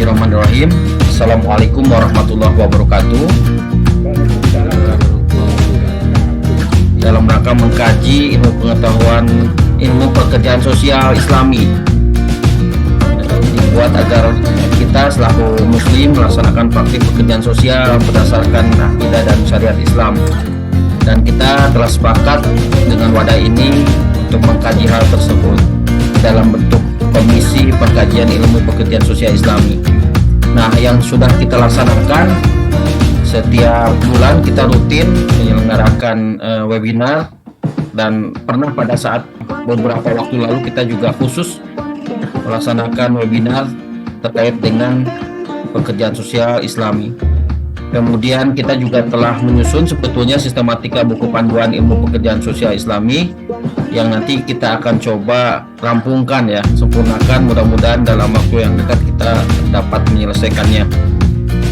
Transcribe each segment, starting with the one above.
Bismillahirrahmanirrahim. Assalamualaikum warahmatullahi wabarakatuh. Dalam rangka mengkaji ilmu pengetahuan ilmu pekerjaan sosial Islami, dibuat agar kita selaku muslim melaksanakan praktik pekerjaan sosial berdasarkan akidah dan syariat Islam. Dan kita telah sepakat dengan wadah ini untuk mengkaji hal tersebut dalam bentuk Komisi Pengkajian Ilmu Pekerjaan Sosial Islami. Nah, yang sudah kita laksanakan setiap bulan kita rutin menyelenggarakan webinar, dan pernah pada saat beberapa waktu lalu kita juga khusus melaksanakan webinar terkait dengan pekerjaan sosial Islami. Kemudian kita juga telah menyusun sebetulnya sistematika buku panduan ilmu pekerjaan sosial Islami yang nanti kita akan coba rampungkan ya, sempurnakan, mudah-mudahan dalam waktu yang dekat kita dapat menyelesaikannya.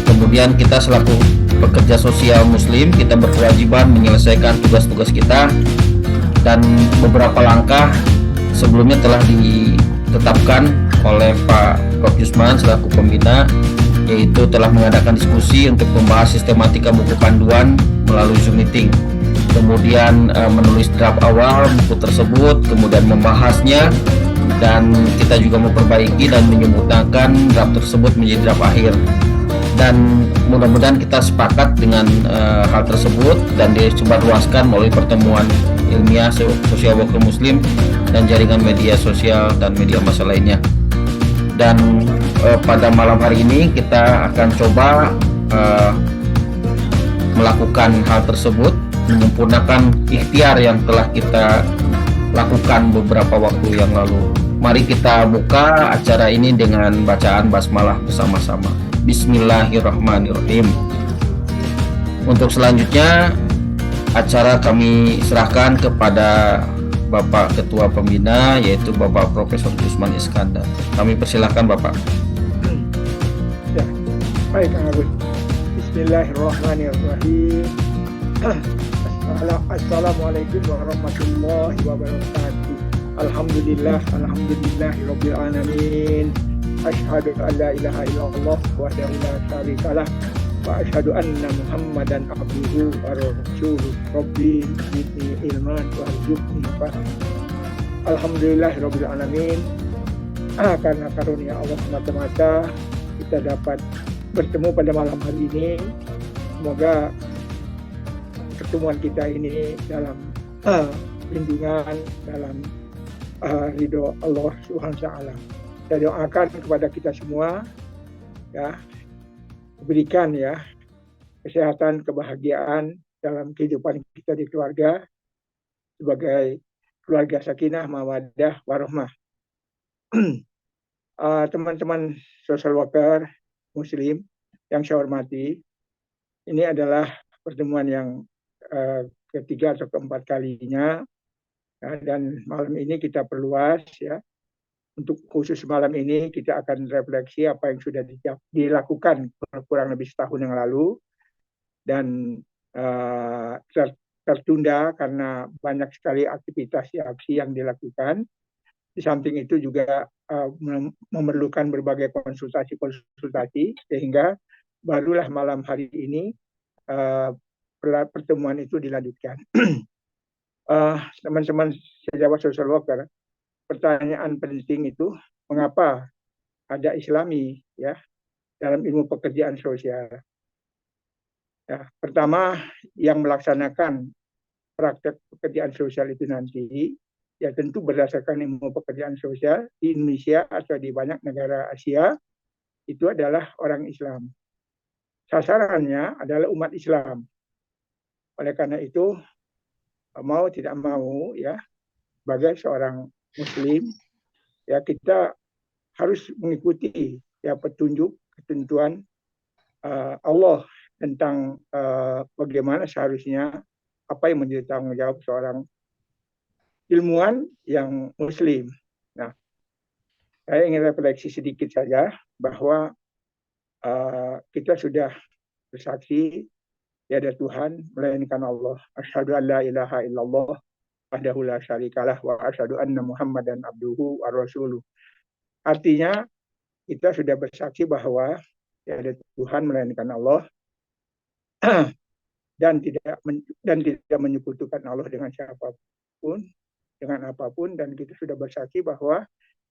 Kemudian kita selaku pekerja sosial muslim, kita berkewajiban menyelesaikan tugas-tugas kita, dan beberapa langkah sebelumnya telah ditetapkan oleh Pak Prof. Yusman selaku pembina, yaitu telah mengadakan diskusi untuk membahas sistematika buku panduan melalui Zoom meeting, kemudian menulis draft awal buku tersebut, kemudian membahasnya, dan kita juga memperbaiki dan menyempurnakan draft tersebut menjadi draft akhir. Dan mudah-mudahan kita sepakat dengan hal tersebut dan disebarluaskan melalui pertemuan ilmiah sosial worker muslim dan jaringan media sosial dan media massa lainnya. Dan pada malam hari ini kita akan coba melakukan hal tersebut, menyempurnakan ikhtiar yang telah kita lakukan beberapa waktu yang lalu. Mari kita buka acara ini dengan bacaan basmalah bersama-sama. Bismillahirrahmanirrahim. Untuk selanjutnya acara kami serahkan kepada Bapak Ketua Pembina, yaitu Bapak Profesor Yusman Iskandar. Kami persilakan Bapak. Ya, baik Kang Agus. Bismillahirrahmanirrahim. Assalamualaikum warahmatullahi wabarakatuh. Alhamdulillahirabbil alamin. Asyhadu an la ilaha illallah wahdahu la syarikalah wa asyhadu anna Muhammadan abduhu wa rasuluh. Rabbi zidni ilman warzuqni fahma. Alhamdulillahirabbil alamin. Karena karunia Allah semata-mata kita dapat bertemu pada malam hari ini. Semoga pertemuan kita ini dalam lindungan, dalam ridho Allah Subhanahu wa taala. Saya doakan kepada kita semua ya, berikan ya kesehatan, kebahagiaan dalam kehidupan kita di keluarga sebagai keluarga sakinah, mawaddah, warahmah. Teman-teman social worker muslim yang saya hormati, ini adalah pertemuan yang ketiga atau keempat kalinya ya, dan malam ini kita perluas ya. Untuk khusus malam ini kita akan refleksi apa yang sudah dilakukan kurang lebih setahun yang lalu dan tertunda karena banyak sekali aktivitas aksi yang dilakukan. Di samping itu juga memerlukan berbagai konsultasi sehingga barulah malam hari ini pertemuan itu dilanjutkan. Teman-teman sejawat social worker, pertanyaan penting itu mengapa ada Islami ya dalam ilmu pekerjaan sosial. Ya, pertama yang melaksanakan praktek pekerjaan sosial itu nanti ya tentu berdasarkan ilmu pekerjaan sosial di Indonesia atau di banyak negara Asia itu adalah orang Islam. Sasarannya adalah umat Islam. Oleh karena itu mau tidak mau ya sebagai seorang Muslim ya kita harus mengikuti ya petunjuk ketentuan Allah tentang bagaimana seharusnya apa yang menjadi tanggung jawab seorang ilmuwan yang Muslim. Nah, saya ingin refleksi sedikit saja bahwa kita sudah bersaksi tiada Tuhan melainkan Allah. Asyhadu an la ilaha illallah wahdahu la syarikalah wa asyhadu anna Muhammadan abduhu wa rasuluh. Artinya kita sudah bersaksi bahwa tiada Tuhan melainkan Allah dan tidak menyekutukan Allah dengan siapapun, dengan apapun, dan kita sudah bersaksi bahwa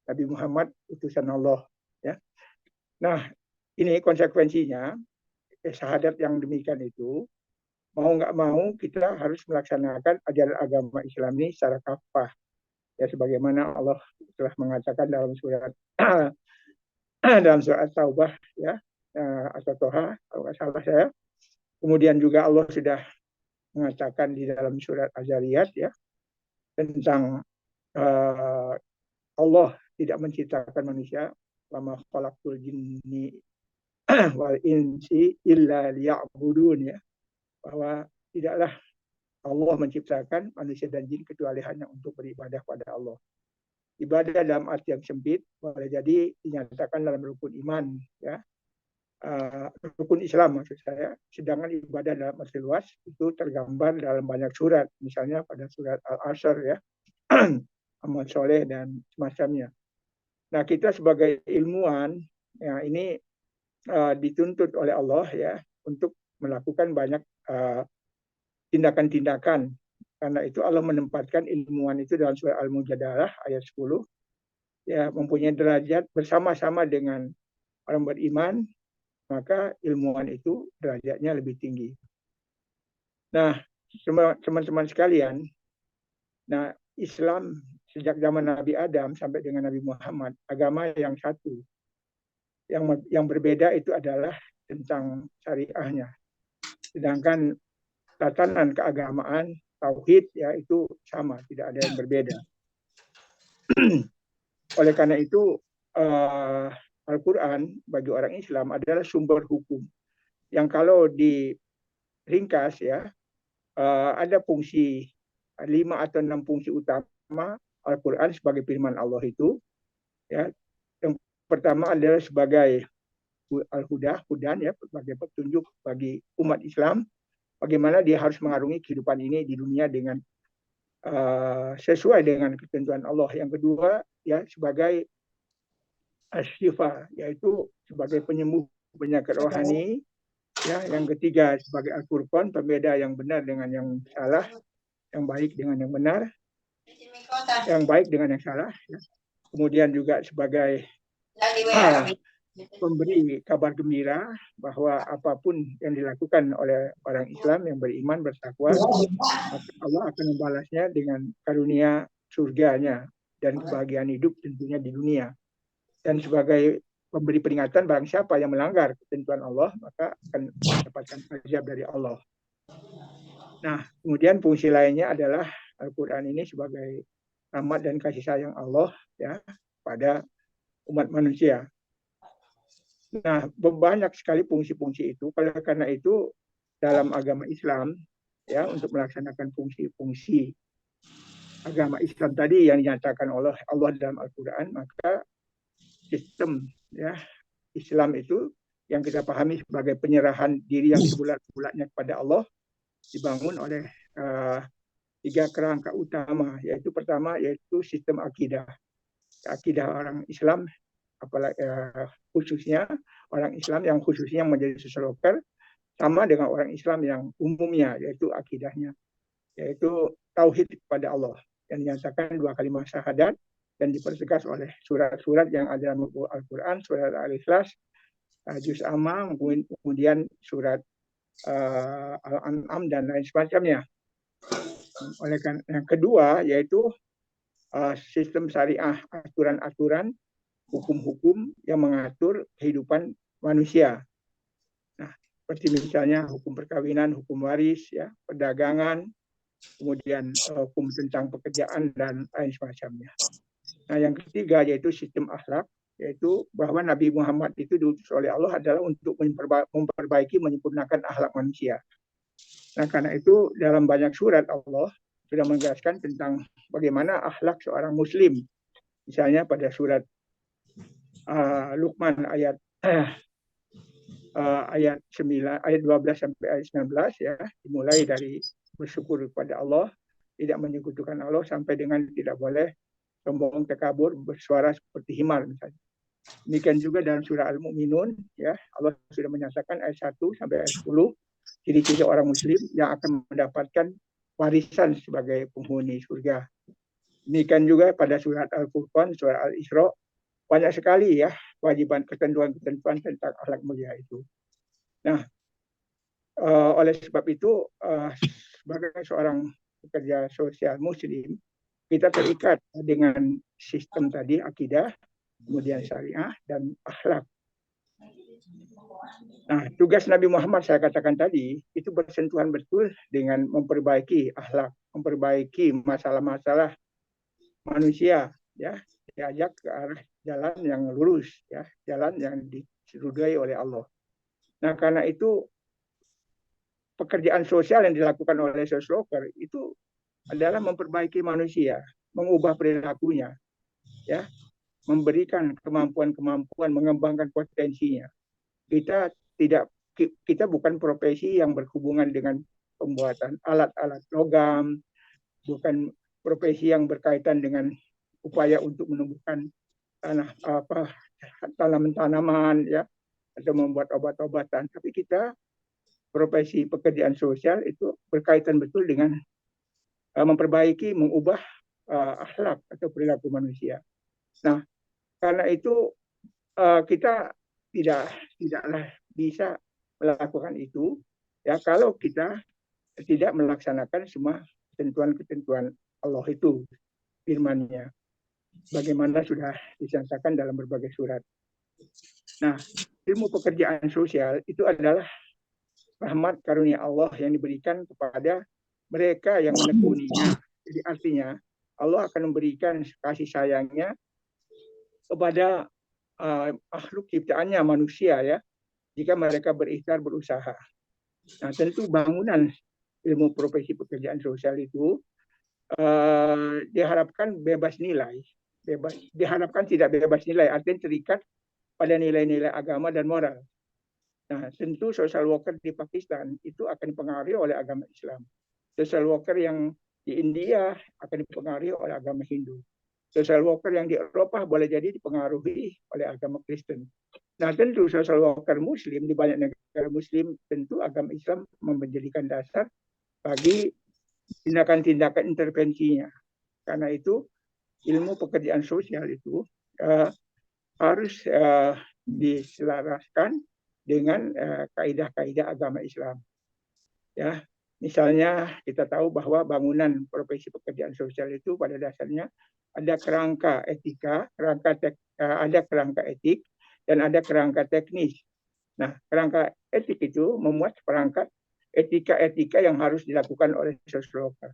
Nabi Muhammad utusan Allah. Ya. Nah, ini konsekuensinya syahadat yang demikian itu, mau nggak mau kita harus melaksanakan ajaran agama Islam ini secara kafah. Ya, sebagaimana Allah telah mengatakan dalam surat dalam surat Taubah, ya, atau Toha, kalau nggak salah saya. Kemudian juga Allah sudah mengatakan di dalam surat Az-Zariyat, ya, tentang Allah tidak menciptakan manusia, lama khalaqtul jinni wal insi illa liya'budun, ya, bahwa tidaklah Allah menciptakan manusia dan jin kecuali hanya untuk beribadah pada Allah. Ibadah dalam arti yang sempit boleh jadi dinyatakan dalam rukun iman, ya, rukun Islam maksud saya. Sedangkan ibadah dalam arti luas itu tergambar dalam banyak surat, misalnya pada surat Al-Asr, ya, amal soleh dan semacamnya. Nah, kita sebagai ilmuwan, ya, ini dituntut oleh Allah, ya, untuk melakukan banyak tindakan-tindakan. Karena itu Allah menempatkan ilmuwan itu dalam surah Al-Mujadalah ayat 10, ya, mempunyai derajat bersama-sama dengan orang beriman, maka ilmuwan itu derajatnya lebih tinggi. Nah, teman-teman sekalian, nah, Islam sejak zaman Nabi Adam sampai dengan Nabi Muhammad, agama yang satu. Yang berbeda itu adalah tentang syariahnya. Sedangkan tatanan keagamaan, tauhid, ya, itu sama, tidak ada yang berbeda. Oleh karena itu, Al-Quran bagi orang Islam adalah sumber hukum yang kalau diringkas, ya, ada fungsi 5 atau 6 fungsi utama Al-Quran sebagai firman Allah itu, ya. Yang pertama adalah sebagai hudan, ya, sebagai petunjuk bagi umat Islam bagaimana dia harus mengarungi kehidupan ini di dunia dengan sesuai dengan ketentuan Allah. Yang kedua, ya, sebagai asyifa, yaitu sebagai penyembuh penyakit rohani. Ya, yang ketiga sebagai Al-Furqan, pembeda yang benar dengan yang salah, yang baik dengan yang benar, yang baik dengan yang salah. Ya. Kemudian juga sebagai memberi kabar gembira bahwa apapun yang dilakukan oleh orang Islam yang beriman, bertakwa, Allah akan membalasnya dengan karunia surganya dan kebahagiaan hidup tentunya di dunia. Dan sebagai memberi peringatan barang siapa yang melanggar ketentuan Allah, maka akan mendapatkan azab dari Allah. Nah, kemudian fungsi lainnya adalah Al-Quran ini sebagai rahmat dan kasih sayang Allah, ya, pada umat manusia. Nah, banyak sekali fungsi-fungsi itu. Karena itu dalam agama Islam, ya, untuk melaksanakan fungsi-fungsi agama Islam tadi yang dinyatakan oleh Allah dalam Al-Quran, maka sistem, ya, Islam itu yang kita pahami sebagai penyerahan diri yang sebulat-bulatnya kepada Allah dibangun oleh 3 kerangka utama, yaitu pertama yaitu sistem akidah. Akidah orang Islam, apalagi khususnya orang Islam yang khususnya menjadi social worker, sama dengan orang Islam yang umumnya, yaitu akidahnya, yaitu tauhid kepada Allah yang dinyatakan 2 kalimat syahadat dan dipertegas oleh surat-surat yang ada dalam Al-Quran, surat Al-Ikhlas, Juz Amma, kemudian surat Al-An'am dan lain semacamnya. Oleh karena yang kedua yaitu sistem syariah, aturan-aturan, hukum-hukum yang mengatur kehidupan manusia. Nah, seperti misalnya hukum perkawinan, hukum waris, ya, perdagangan, kemudian hukum tentang pekerjaan dan lain semacamnya. Nah, yang ketiga yaitu sistem akhlak, yaitu bahwa Nabi Muhammad itu diutus oleh Allah adalah untuk memperbaiki, menyempurnakan akhlak manusia. Nah, karena itu dalam banyak surat Allah sudah menegaskan tentang bagaimana akhlak seorang muslim. Misalnya pada surat Luqman ayat 9, ayat 12 sampai ayat 19, ya, dimulai dari bersyukur kepada Allah, tidak menyekutukan Allah, sampai dengan tidak boleh sombong, takabur, bersuara seperti himar misalnya. Demikian juga dalam surah Al-Mu'minun, ya, Allah sudah menyatakan ayat 1 sampai ayat 10 ciri-ciri orang muslim yang akan mendapatkan warisan sebagai penghuni surga. Demikian juga pada surat Al-Furqan, surah Al-Isra, banyak sekali ya kewajiban ketentuan-ketentuan tentang akhlak mulia itu. Nah, oleh sebab itu sebagai seorang pekerja sosial muslim, kita terikat dengan sistem tadi, akidah, kemudian syariah dan akhlak. Nah, tugas Nabi Muhammad saya katakan tadi itu bersentuhan betul dengan memperbaiki akhlak, memperbaiki masalah-masalah manusia, ya, diajak ke arah jalan yang lurus, ya, jalan yang diridhai oleh Allah. Nah, karena itu pekerjaan sosial yang dilakukan oleh social worker itu adalah memperbaiki manusia, mengubah perilakunya, ya, memberikan kemampuan-kemampuan, mengembangkan potensinya. Kita bukan profesi yang berhubungan dengan pembuatan alat-alat logam, bukan profesi yang berkaitan dengan upaya untuk menumbuhkan tanaman-tanaman, ya, atau membuat obat-obatan. Tapi kita profesi pekerjaan sosial itu berkaitan betul dengan memperbaiki, mengubah akhlak atau perilaku manusia. Nah, karena itu kita tidaklah bisa melakukan itu, ya, kalau kita tidak melaksanakan semua ketentuan-ketentuan Allah itu, firman-Nya, bagaimana sudah dinyatakan dalam berbagai surat. Nah, ilmu pekerjaan sosial itu adalah rahmat karunia Allah yang diberikan kepada mereka yang menekuninya. Jadi artinya Allah akan memberikan kasih sayangnya kepada makhluk ciptaannya, manusia, ya, jika mereka berikhtiar berusaha. Nah, tentu bangunan ilmu profesi pekerjaan sosial itu diharapkan bebas nilai, diharapkan tidak bebas nilai, artinya terikat pada nilai-nilai agama dan moral. Nah, tentu social worker di Pakistan itu akan dipengaruhi oleh agama Islam. Social worker yang di India akan dipengaruhi oleh agama Hindu. Social worker yang di Eropa boleh jadi dipengaruhi oleh agama Kristen. Nah, tentu social worker Muslim di banyak negara Muslim, tentu agama Islam menjadikan dasar bagi tindakan-tindakan intervensinya. Karena itu ilmu pekerjaan sosial itu harus diselaraskan dengan kaidah-kaidah agama Islam. Ya, misalnya kita tahu bahwa bangunan profesi pekerjaan sosial itu pada dasarnya ada kerangka etika, ada kerangka etik, dan ada kerangka teknis. Nah, kerangka etik itu memuat perangkat etika-etika yang harus dilakukan oleh social worker.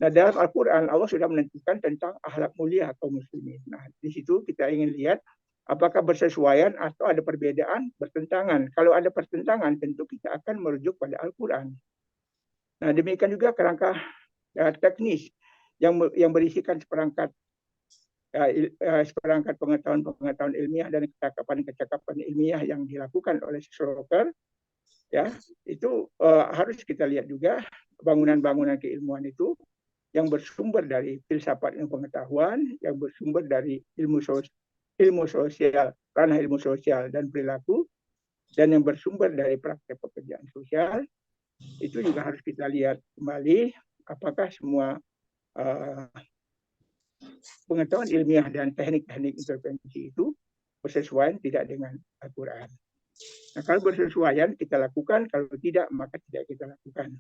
Nah, dalam Al-Quran Allah sudah menentukan tentang akhlak mulia kaum muslimin. Nah, di situ kita ingin lihat apakah bersesuaian atau ada perbedaan, bertentangan. Kalau ada pertentangan, tentu kita akan merujuk pada Al-Quran. Nah, demikian juga kerangka teknis yang berisikan seperangkat pengetahuan ilmiah dan kecakapan ilmiah yang dilakukan oleh social worker, ya, itu harus kita lihat juga bangunan-bangunan keilmuan itu yang bersumber dari filsafat ilmu pengetahuan, yang bersumber dari ilmu sosial, ranah ilmu sosial dan perilaku, dan yang bersumber dari praktek pekerjaan sosial, itu juga harus kita lihat kembali apakah semua pengetahuan ilmiah dan teknik-teknik intervensi itu bersesuaian tidak dengan Al-Quran. Nah, kalau bersesuaian kita lakukan, kalau tidak maka tidak kita lakukan.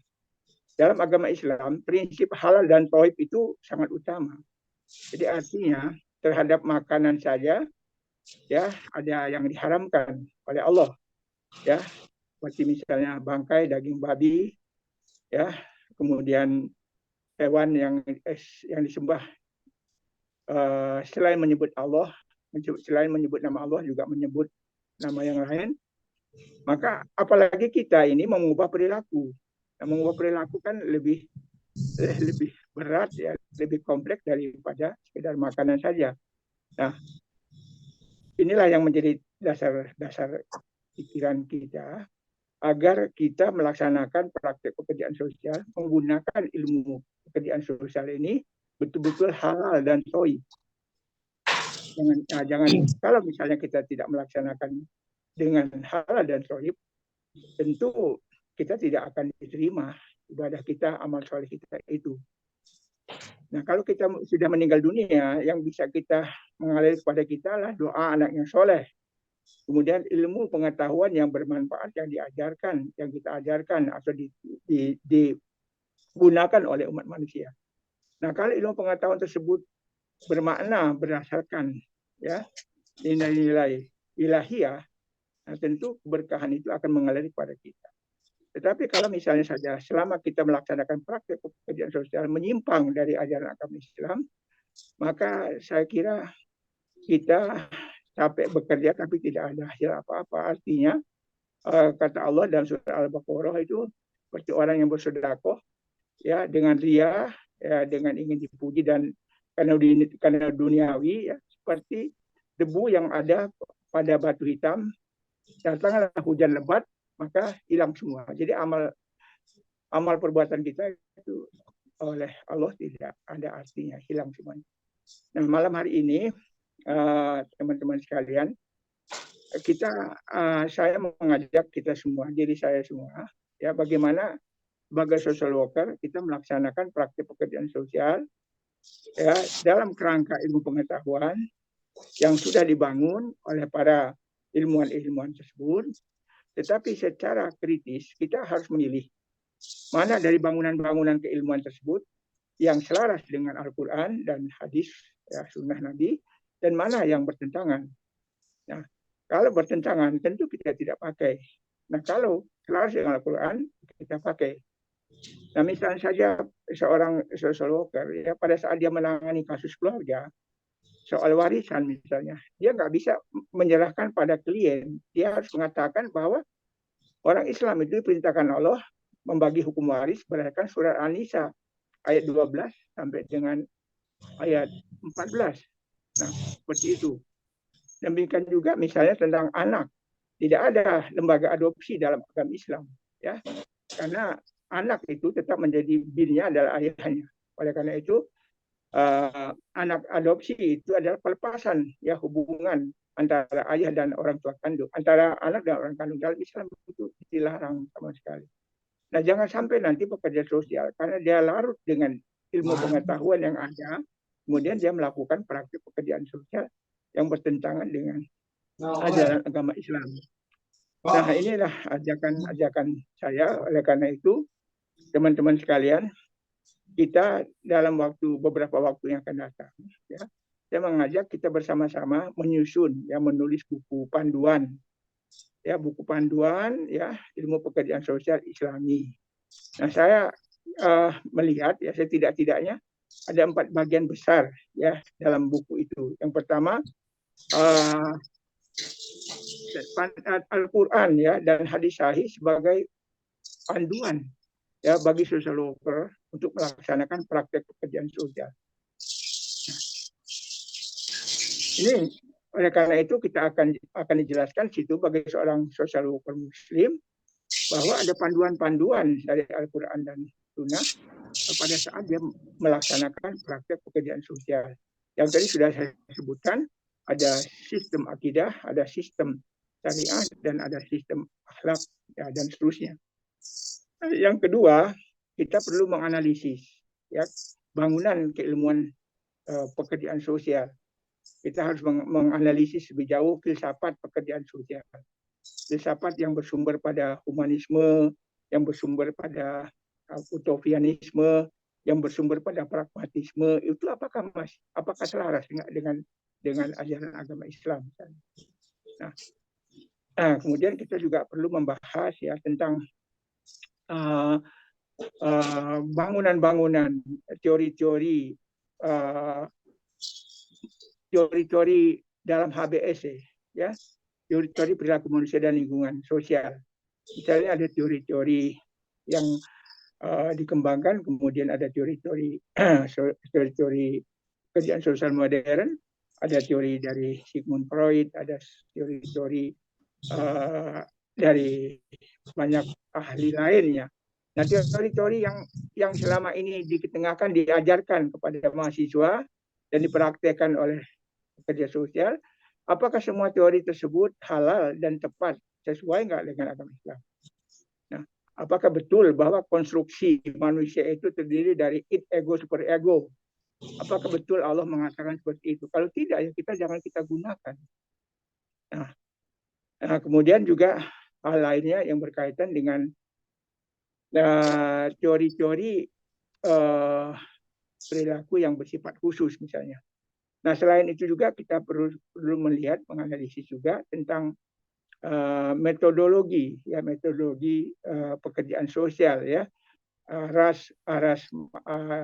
Dalam agama Islam, prinsip halal dan thayyib itu sangat utama. Jadi artinya terhadap makanan saja, ya, ada yang diharamkan oleh Allah, ya, seperti misalnya bangkai daging babi, ya, kemudian hewan yang disembah selain menyebut Allah, selain menyebut nama Allah juga menyebut nama yang lain. Maka apalagi kita ini mengubah perilaku. Nah, mengubah perilaku kan lebih berat, ya, lebih kompleks daripada sekedar makanan saja. Nah, inilah yang menjadi dasar pikiran kita agar kita melaksanakan praktek pekerjaan sosial menggunakan ilmu pekerjaan sosial ini betul-betul halal dan thayyib. Jangan kalau misalnya kita tidak melaksanakan dengan halal dan thayyib, tentu kita tidak akan diterima ibadah kita, amal soleh kita itu. Nah, kalau kita sudah meninggal dunia, yang bisa kita mengalir kepada kita adalah doa anak yang soleh. Kemudian ilmu pengetahuan yang bermanfaat yang diajarkan, yang kita ajarkan atau digunakan oleh umat manusia. Nah, kalau ilmu pengetahuan tersebut bermakna berdasarkan ya nilai-nilai ilahiyah, nah tentu keberkahan itu akan mengalir kepada kita. Tetapi kalau misalnya saja selama kita melaksanakan praktek pekerjaan sosial menyimpang dari ajaran agama Islam, maka saya kira kita capek bekerja tapi tidak ada hasil apa-apa. Artinya kata Allah dalam surah Al-Baqarah itu seperti orang yang bersedekah ya dengan ria, ya dengan ingin dipuji dan karena duniawi ya, seperti debu yang ada pada batu hitam, datanglah hujan lebat maka hilang semua. Jadi amal perbuatan kita itu oleh Allah tidak ada artinya, hilang semuanya. Nah, malam hari ini teman-teman sekalian, saya mengajak kita semua, diri saya semua, ya bagaimana sebagai social worker kita melaksanakan praktik pekerjaan sosial ya dalam kerangka ilmu pengetahuan yang sudah dibangun oleh para ilmuwan-ilmuwan tersebut. Tetapi secara kritis kita harus memilih mana dari bangunan-bangunan keilmuan tersebut yang selaras dengan Al-Quran dan hadis ya, sunnah Nabi, dan mana yang bertentangan. Nah, kalau bertentangan tentu kita tidak pakai. Nah, kalau selaras dengan Al-Quran kita pakai. Nah, misalnya saja seorang social worker ya pada saat dia menangani kasus keluarga soal warisan misalnya, dia nggak bisa menyerahkan pada klien. Dia harus mengatakan bahwa orang Islam itu diperintahkan Allah membagi hukum waris berdasarkan surat An-Nisa ayat 12 sampai dengan ayat 14. Nah, seperti itu. Demikian juga misalnya tentang anak. Tidak ada lembaga adopsi dalam agama Islam, ya. Karena anak itu tetap menjadi binnya adalah ayahnya. Oleh karena itu anak adopsi itu adalah pelepasan ya hubungan antara ayah dan orang tua kandung, antara anak dan orang kandung. Dalam Islam itu dilarang sama sekali. Nah, jangan sampai nanti pekerja sosial karena dia larut dengan ilmu pengetahuan yang ada, kemudian dia melakukan praktik pekerjaan sosial yang bertentangan dengan ajaran agama Islam. Nah, inilah ajakan saya. Oleh karena itu, teman-teman sekalian, kita dalam beberapa waktu yang akan datang, ya, saya mengajak kita bersama-sama menyusun, ya, menulis buku panduan, ya, ya, ilmu pekerjaan sosial Islami. Nah, saya melihat, ya, setidak-tidaknya ada 4 bagian besar, ya, dalam buku itu. Yang pertama, Al-Quran, ya, dan hadis sahih sebagai panduan, ya, bagi social worker untuk melaksanakan praktek pekerjaan sosial. Nah, ini oleh karena itu kita akan dijelaskan situ bagi seorang social worker Muslim bahwa ada panduan-panduan dari Al-Quran dan Sunnah pada saat dia melaksanakan praktek pekerjaan sosial. Yang tadi sudah saya sebutkan, ada sistem akidah, ada sistem syariat, dan ada sistem akhlak, ya, dan seterusnya. Yang kedua, kita perlu menganalisis, ya, bangunan keilmuan pekerjaan sosial. Kita harus menganalisis lebih jauh filsafat pekerjaan sosial. Filsafat yang bersumber pada humanisme, yang bersumber pada utopianisme, yang bersumber pada pragmatisme, itu apakah selaras dengan ajaran agama Islam? Nah, kemudian kita juga perlu membahas, ya, tentang bangunan-bangunan, teori-teori dalam HBS, ya, teori-teori perilaku manusia dan lingkungan sosial. Misalnya ada teori-teori yang dikembangkan, kemudian ada teori-teori pekerjaan sosial modern, ada teori dari Sigmund Freud, ada teori-teori dari banyak ahli lainnya. Nah, teori-teori yang selama ini diketengahkan, diajarkan kepada mahasiswa dan dipraktekkan oleh pekerja sosial, apakah semua teori tersebut halal dan tepat sesuai nggak dengan agama Islam? Nah, apakah betul bahwa konstruksi manusia itu terdiri dari id, ego, super ego? Apakah betul Allah mengatakan seperti itu? Kalau tidak, ya jangan kita gunakan. Nah, kemudian juga hal lainnya yang berkaitan dengan teori-teori perilaku yang bersifat khusus misalnya. Nah, selain itu juga kita perlu melihat, menganalisis juga tentang metodologi pekerjaan sosial, ya, aras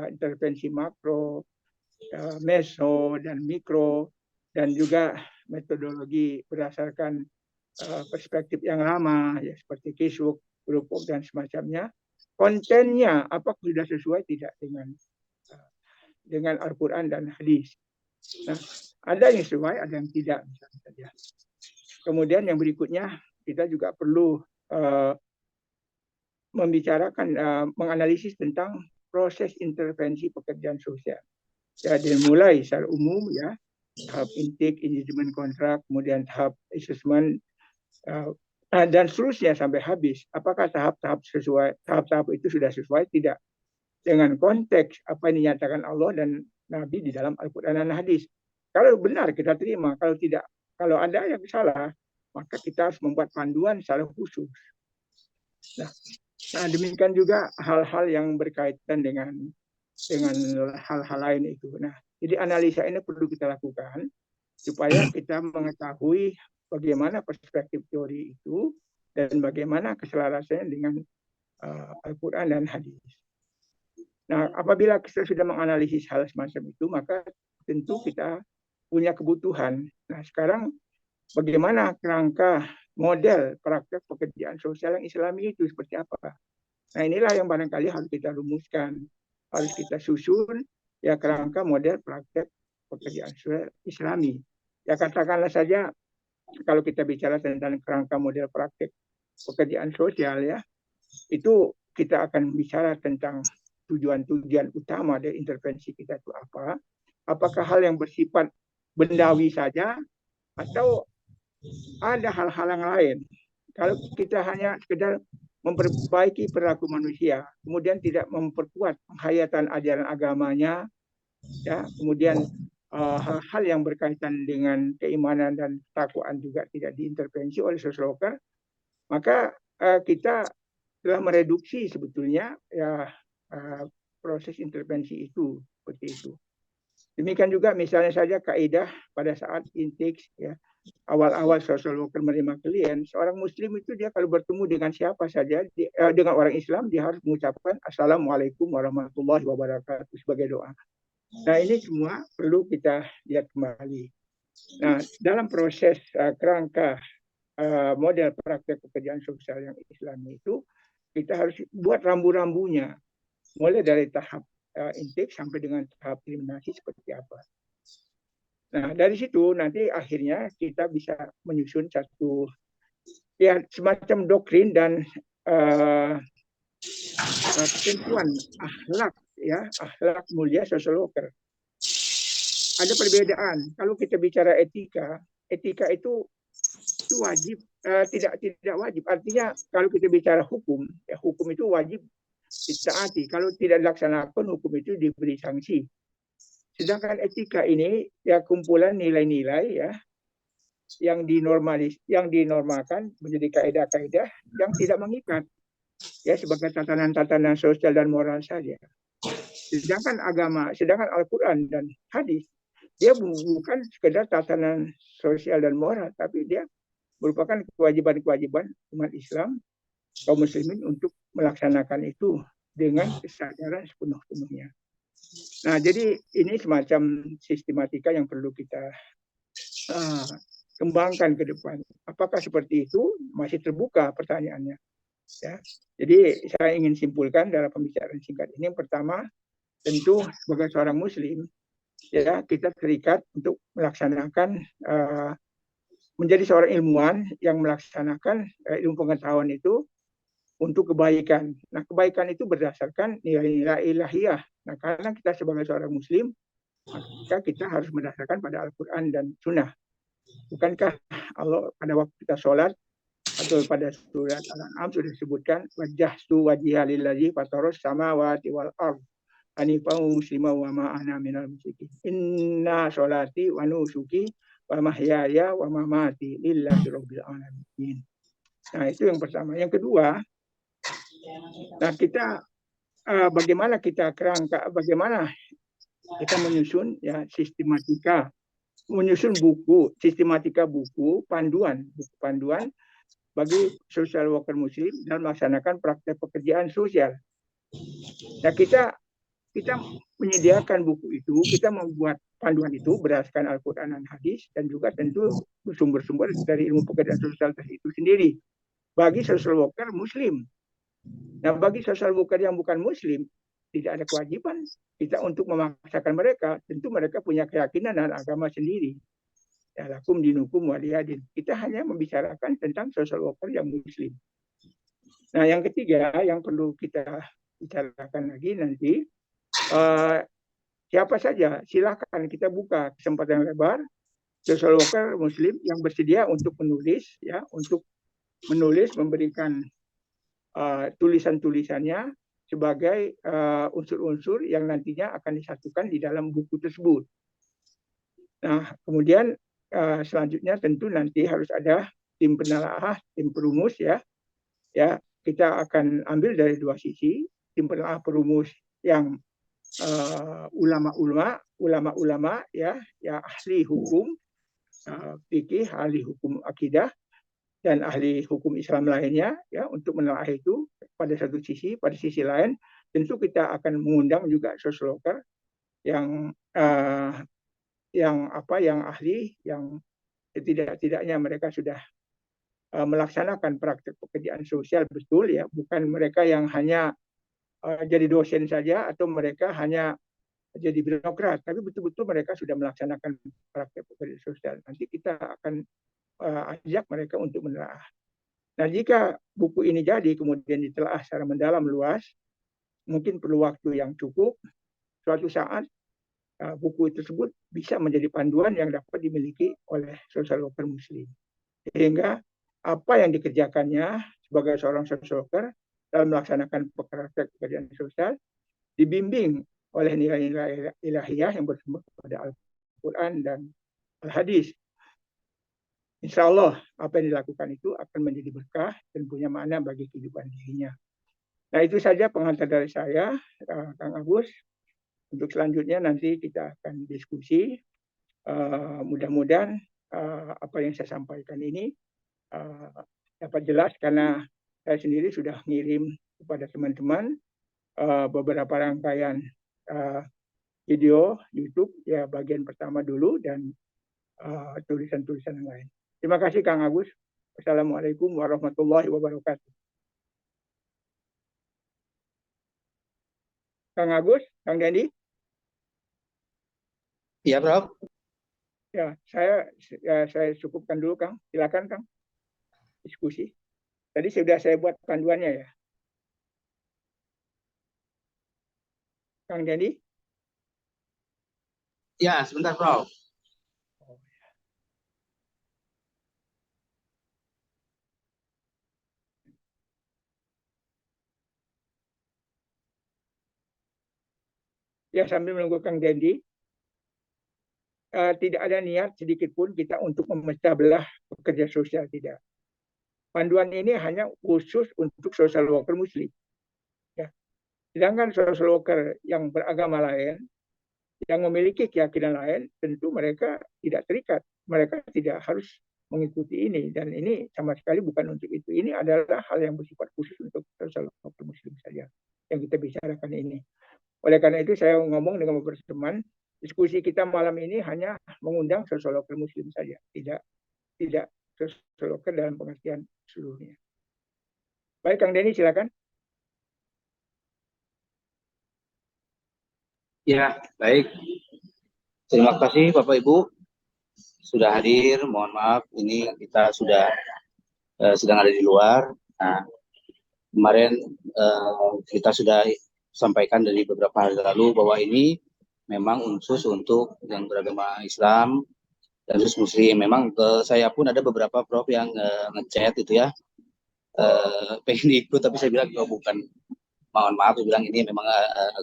intervensi makro, meso dan mikro, dan juga metodologi berdasarkan perspektif yang lama, ya, seperti Kisuk, Grupov dan semacamnya. Kontennya apakah sudah sesuai tidak dengan Al-Quran dan hadis. Nah, ada yang sesuai, ada yang tidak, misalnya saja. Kemudian yang berikutnya, kita juga perlu membicarakan, menganalisis tentang proses intervensi pekerjaan sosial. Ya, dimulai secara umum, ya, tahap intake, engagement kontrak, kemudian tahap assessment, dan seterusnya sampai habis. Apakah tahap-tahap itu sudah sesuai tidak dengan konteks apa yang dinyatakan Allah dan Nabi di dalam Al-Quran dan hadis? Kalau benar kita terima, kalau tidak, kalau ada yang salah, maka kita harus membuat panduan secara khusus. Nah, demikian juga hal-hal yang berkaitan dengan hal-hal lain itu. Nah, jadi analisa ini perlu kita lakukan supaya kita mengetahui bagaimana perspektif teori itu dan bagaimana keselarasannya dengan Al-Quran dan hadis. Nah, apabila kita sudah menganalisis hal semacam itu, maka tentu kita punya kebutuhan. Nah, sekarang bagaimana kerangka model praktek pekerjaan sosial yang Islami itu seperti apa? Nah, inilah yang barangkali harus kita rumuskan, harus kita susun, ya, kerangka model praktek pekerjaan sosial Islami. Ya, katakanlah saja kalau kita bicara tentang kerangka model praktek pekerjaan sosial, ya, itu kita akan bicara tentang tujuan-tujuan utama dari intervensi kita itu apa? Apakah hal yang bersifat bendawi saja atau ada hal-hal yang lain? Kalau kita hanya sekedar memperbaiki perilaku manusia, kemudian tidak memperkuat penghayatan ajaran agamanya, ya, kemudian hal-hal yang berkaitan dengan keimanan dan ketakwaan juga tidak diintervensi oleh social worker, maka kita telah mereduksi sebetulnya, ya, proses intervensi itu seperti itu. Demikian juga misalnya saja kaidah pada saat intake, ya, awal-awal social worker menerima klien, seorang muslim itu dia kalau bertemu dengan siapa saja, dengan orang Islam, dia harus mengucapkan Assalamualaikum warahmatullahi wabarakatuh sebagai doa. Nah, ini semua perlu kita lihat kembali. Nah, dalam proses kerangka model praktek pekerjaan sosial yang Islami itu, kita harus buat rambu-rambunya, mulai dari tahap intake sampai dengan tahap eliminasi seperti apa. Nah, dari situ nanti akhirnya kita bisa menyusun satu, ya, semacam doktrin dan ketentuan akhlak, ya, akhlak mulia social worker. Ada perbedaan. Kalau kita bicara etika itu wajib, tidak wajib. Artinya kalau kita bicara hukum, ya, hukum itu wajib ditaati. Kalau tidak dilaksanakan, hukum itu diberi sanksi. Sedangkan etika ini, ya, kumpulan nilai-nilai, ya, yang dinormalkan menjadi kaidah-kaidah yang tidak mengikat, ya, sebagai tatanan-tatanan sosial dan moral saja. Sedangkan Al-Quran dan hadis, dia bukan sekedar tatanan sosial dan moral, tapi dia merupakan kewajiban-kewajiban umat Islam, kaum muslimin untuk melaksanakan itu dengan kesadaran sepenuh-penuhnya. Nah, jadi ini semacam sistematika yang perlu kita kembangkan ke depan. Apakah seperti itu? Masih terbuka pertanyaannya. Ya. Jadi saya ingin simpulkan dalam pembicaraan singkat ini, yang pertama, tentu sebagai seorang muslim, ya, kita terikat untuk melaksanakan menjadi seorang ilmuwan yang melaksanakan ilmu pengetahuan itu untuk kebaikan. Nah, kebaikan itu berdasarkan nilai-nilai ilahiyah. Nah, karena kita sebagai seorang muslim maka kita harus mendasarkan pada Al-Quran dan Sunnah. Bukankah Allah pada waktu kita sholat atau pada surat Al-An'am sudah disebutkan wajjahtu wajhiya lillazi fataras samawati wal ardh hanifan musliman wa ma ana minal musyrikin. Inna sholati wa nusuki wa mahyaya wa mamati lillahi rabbil alamin. Nah, itu yang pertama. Yang kedua, nah kita bagaimana kita bagaimana kita menyusun ya menyusun buku, sistematika buku panduan bagi social worker muslim dalam melaksanakan praktek pekerjaan sosial. Nah, kita menyediakan buku itu, kita membuat panduan itu berdasarkan Al-Quran dan hadis, dan juga tentu sumber-sumber dari ilmu pekerjaan sosial itu sendiri bagi social worker muslim. Nah, bagi social worker yang bukan muslim, tidak ada kewajiban kita untuk memaksakan mereka. Tentu mereka punya keyakinan dan agama sendiri. Ya, lakum dinukum waliyadin. Kita hanya membicarakan tentang social worker yang muslim. Nah, yang ketiga yang perlu kita bicarakan lagi nanti, siapa saja silahkan kita buka kesempatan lebar social worker muslim yang bersedia untuk menulis, ya, untuk menulis, memberikan tulisan-tulisannya sebagai unsur-unsur yang nantinya akan disatukan di dalam buku tersebut. Nah, kemudian selanjutnya tentu nanti harus ada tim penelaah, tim perumus, ya. Kita akan ambil dari dua sisi, tim penelaah perumus yang ulama-ulama ya ahli hukum fikih, ahli hukum akidah, dan ahli hukum Islam lainnya, ya, untuk menelaah itu pada satu sisi. Pada sisi lain tentu kita akan mengundang juga social worker yang ahli, yang setidak-tidaknya mereka sudah melaksanakan praktek pekerjaan sosial betul, ya, bukan mereka yang hanya jadi dosen saja atau mereka hanya jadi birokrat, tapi betul-betul mereka sudah melaksanakan praktek pekerjaan sosial. Nanti kita akan ajak mereka untuk menelaah. Nah, jika buku ini jadi kemudian ditelaah secara mendalam luas, mungkin perlu waktu yang cukup. Suatu saat buku tersebut bisa menjadi panduan yang dapat dimiliki oleh social worker muslim. Sehingga apa yang dikerjakannya sebagai seorang social worker dalam melaksanakan praktek pekerjaan sosial dibimbing oleh nilai-nilai ilahiyah yang bersumber pada Al-Quran dan Al-Hadis. Insya Allah apa yang dilakukan itu akan menjadi berkah dan punya makna bagi kehidupan dirinya. Nah, itu saja pengantar dari saya, Kang Agus. Untuk selanjutnya nanti kita akan diskusi. Mudah-mudahan apa yang saya sampaikan ini dapat jelas, karena saya sendiri sudah ngirim kepada teman-teman beberapa rangkaian video YouTube, ya, bagian pertama dulu, dan tulisan-tulisan yang lain. Terima kasih Kang Agus. Assalamualaikum warahmatullahi wabarakatuh. Kang Agus, Kang Dendi? Iya, Prof. Ya, saya cukupkan dulu, Kang. Silakan, Kang. Diskusi. Tadi sudah saya buat panduannya, ya. Kang Dendi? Ya, sebentar, Prof. Ya, sambil menunggu Kang Dendi, tidak ada niat sedikit pun kita untuk memecah belah pekerja sosial, tidak. Panduan ini hanya khusus untuk social worker muslim. Ya. Sedangkan social worker yang beragama lain, yang memiliki keyakinan lain, tentu mereka tidak terikat. Mereka tidak harus mengikuti ini. Dan ini sama sekali bukan untuk itu. Ini adalah hal yang bersifat khusus untuk social worker muslim saja yang kita bicarakan ini. Oleh karena itu saya ngomong dengan beberapa teman, diskusi kita malam ini hanya mengundang social worker muslim saja, tidak social worker dalam pengertian seluruhnya. Baik, Kang Denny, silakan. Ya, baik. Terima kasih Bapak Ibu sudah hadir. Mohon maaf, ini kita sudah sedang ada di luar. Nah, kemarin kita sudah sampaikan dari beberapa hari lalu bahwa ini memang khusus untuk yang beragama Islam dan khusus Muslim. Memang saya pun ada beberapa prof yang ngechat itu ya, pengen ikut, tapi saya bilang oh, bukan, mohon maaf, saya bilang ini memang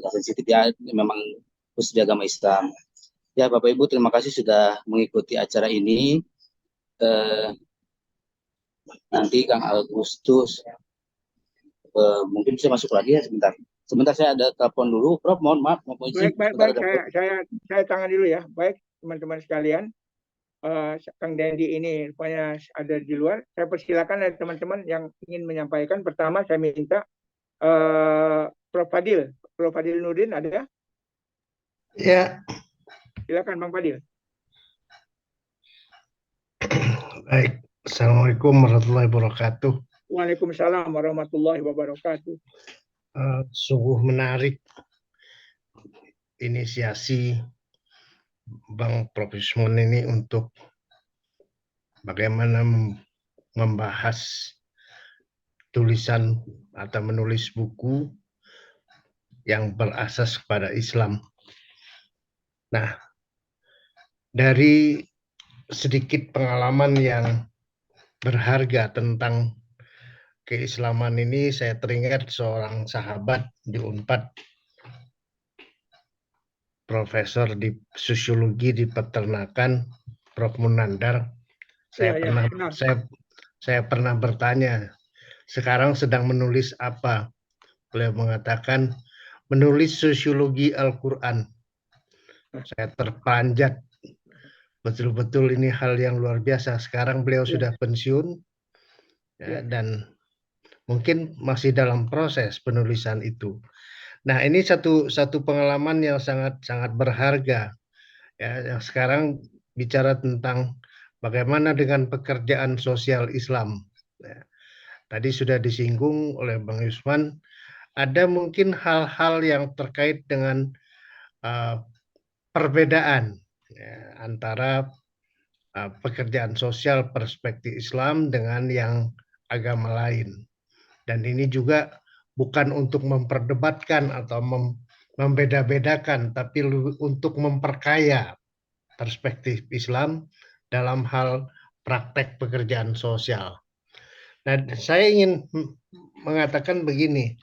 agak sensitif ya, memang khusus di agama Islam. Ya Bapak Ibu, terima kasih sudah mengikuti acara ini. Nanti Kang Agustus mungkin bisa masuk lagi ya sebentar. Sebentar saya ada telepon dulu, Prof. Mohon maaf, mohon izin. Baik. Saya tangan dulu ya. Baik, teman-teman sekalian. Kang Dendi ini rupanya ada di luar. Saya persilakan dari teman-teman yang ingin menyampaikan. Pertama saya minta Prof. Fadil Nurdin ada? Ya, Silakan Bang Fadil. baik. Assalamualaikum warahmatullahi wabarakatuh. Waalaikumsalam warahmatullahi wabarakatuh. Sungguh menarik inisiasi Bang Prof. Ismon ini untuk bagaimana membahas tulisan atau menulis buku yang berasas pada Islam. Nah, dari sedikit pengalaman yang berharga tentang keislaman ini, saya teringat seorang sahabat di Unpad, profesor di sosiologi di peternakan, Prof. Munandar. Saya pernah bertanya, sekarang sedang menulis apa? Beliau mengatakan menulis sosiologi Al-Quran. Saya terpanjat. Betul-betul ini hal yang luar biasa. Sekarang beliau sudah pensiun ya, dan mungkin masih dalam proses penulisan itu. Nah, ini satu pengalaman yang sangat berharga. Ya, yang sekarang bicara tentang bagaimana dengan pekerjaan sosial Islam. Ya, tadi sudah disinggung oleh Bang Yusman, ada mungkin hal-hal yang terkait dengan perbedaan ya, antara pekerjaan sosial perspektif Islam dengan yang agama lain. Dan ini juga bukan untuk memperdebatkan atau membeda-bedakan, tapi untuk memperkaya perspektif Islam dalam hal praktek pekerjaan sosial. Nah, saya ingin mengatakan begini,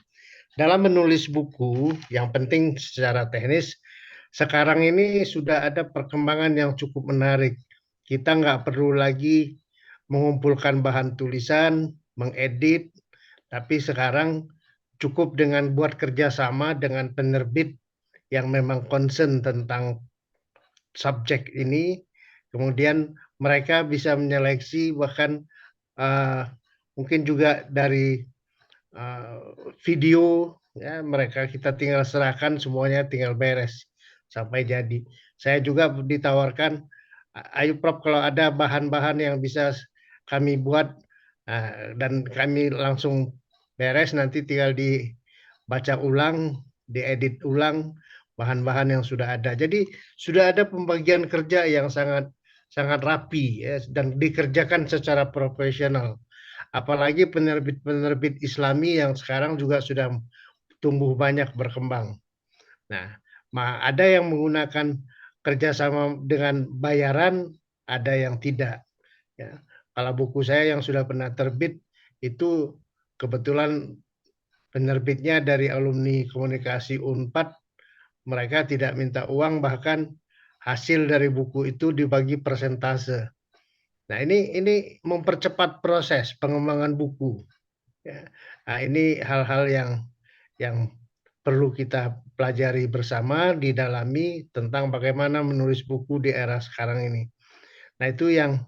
dalam menulis buku, yang penting secara teknis, sekarang ini sudah ada perkembangan yang cukup menarik. Kita nggak perlu lagi mengumpulkan bahan tulisan, mengedit, tapi sekarang cukup dengan buat kerjasama dengan penerbit yang memang concern tentang subjek ini, kemudian mereka bisa menyeleksi bahkan mungkin juga dari video, ya mereka kita tinggal serahkan semuanya, tinggal beres sampai jadi. Saya juga ditawarkan, ayo Prof, kalau ada bahan-bahan yang bisa kami buat dan kami langsung beres, nanti tinggal dibaca ulang, diedit ulang bahan-bahan yang sudah ada. Jadi sudah ada pembagian kerja yang sangat rapi ya, dan dikerjakan secara profesional. Apalagi penerbit-penerbit Islami yang sekarang juga sudah tumbuh banyak berkembang. Nah, ada yang menggunakan kerjasama dengan bayaran, ada yang tidak. Ya. Kalau buku saya yang sudah pernah terbit, itu kebetulan penerbitnya dari alumni komunikasi Unpad, mereka tidak minta uang, bahkan hasil dari buku itu dibagi persentase. Nah, ini mempercepat proses pengembangan buku. Ya. Nah, ini hal-hal yang perlu kita pelajari bersama, didalami tentang bagaimana menulis buku di era sekarang ini. Nah, itu yang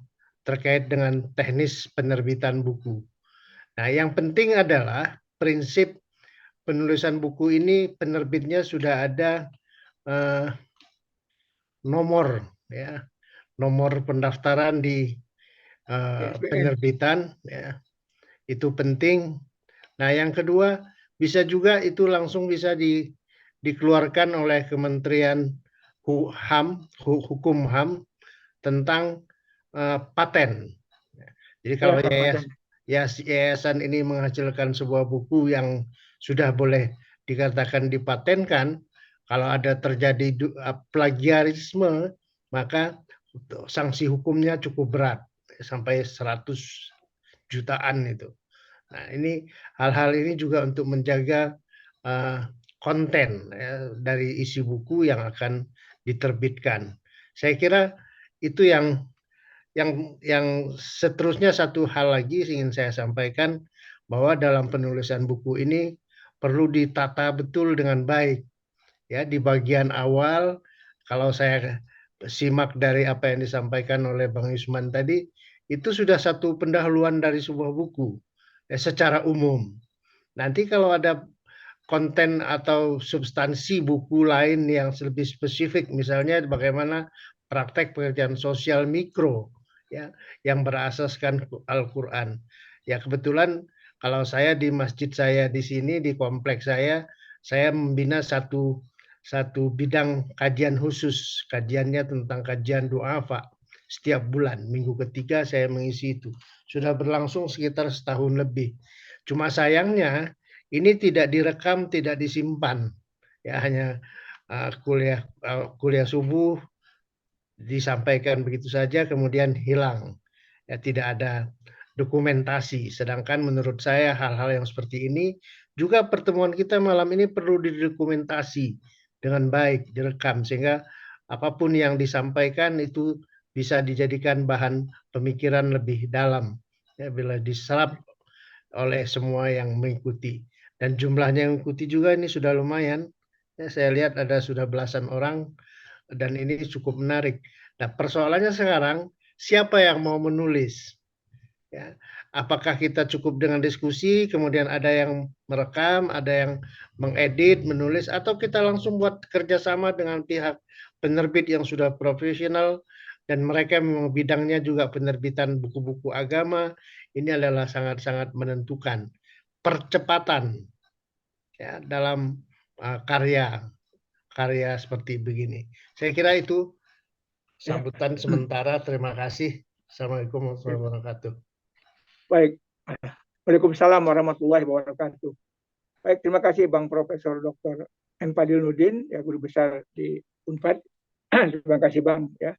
terkait dengan teknis penerbitan buku. Nah, yang penting adalah prinsip penulisan buku ini, penerbitnya sudah ada nomor pendaftaran di penerbitan, ya, itu penting. Nah, yang kedua, bisa juga itu langsung bisa dikeluarkan oleh Kementerian Hukum HAM tentang paten. Jadi kalau yayasan ini menghasilkan sebuah buku yang sudah boleh dikatakan dipatenkan, kalau ada terjadi plagiarisme, maka sanksi hukumnya cukup berat, sampai 100 jutaan itu. Nah, ini hal-hal ini juga untuk menjaga konten ya, dari isi buku yang akan diterbitkan. Saya kira itu yang seterusnya. Satu hal lagi ingin saya sampaikan, bahwa dalam penulisan buku ini perlu ditata betul dengan baik. Ya, di bagian awal, kalau saya simak dari apa yang disampaikan oleh Bang Yusman tadi, itu sudah satu pendahuluan dari sebuah buku secara umum. Nanti kalau ada konten atau substansi buku lain yang lebih spesifik, misalnya bagaimana praktek pekerjaan sosial mikro ya yang berasaskan Al-Qur'an. Ya, kebetulan kalau saya di masjid saya di sini, di kompleks saya membina satu bidang kajian khusus. Kajiannya tentang kajian duafa setiap bulan. Minggu ketiga saya mengisi itu. Sudah berlangsung sekitar setahun lebih. Cuma sayangnya ini tidak direkam, tidak disimpan. Ya, hanya kuliah subuh disampaikan begitu saja kemudian hilang. Ya, tidak ada dokumentasi. Sedangkan menurut saya hal-hal yang seperti ini juga pertemuan kita malam ini perlu didokumentasi dengan baik, direkam sehingga apapun yang disampaikan itu bisa dijadikan bahan pemikiran lebih dalam ya, bila diserap oleh semua yang mengikuti. Dan jumlahnya yang mengikuti juga ini sudah lumayan. Ya, saya lihat ada sudah belasan orang dan ini cukup menarik. Nah, persoalannya sekarang siapa yang mau menulis? Ya, apakah kita cukup dengan diskusi, kemudian ada yang merekam, ada yang mengedit, menulis, atau kita langsung buat kerjasama dengan pihak penerbit yang sudah profesional dan mereka memang bidangnya juga penerbitan buku-buku agama. Ini adalah sangat-sangat menentukan percepatan ya dalam karya seperti begini. Saya kira itu sambutan sementara. Terima kasih. Assalamualaikum warahmatullahi wabarakatuh. Baik. Waalaikumsalam warahmatullahi wabarakatuh. Baik, terima kasih Bang Profesor Dr. M. Fadil Nurdin, ya, Guru Besar di Unpad. Terima kasih Bang. Ya.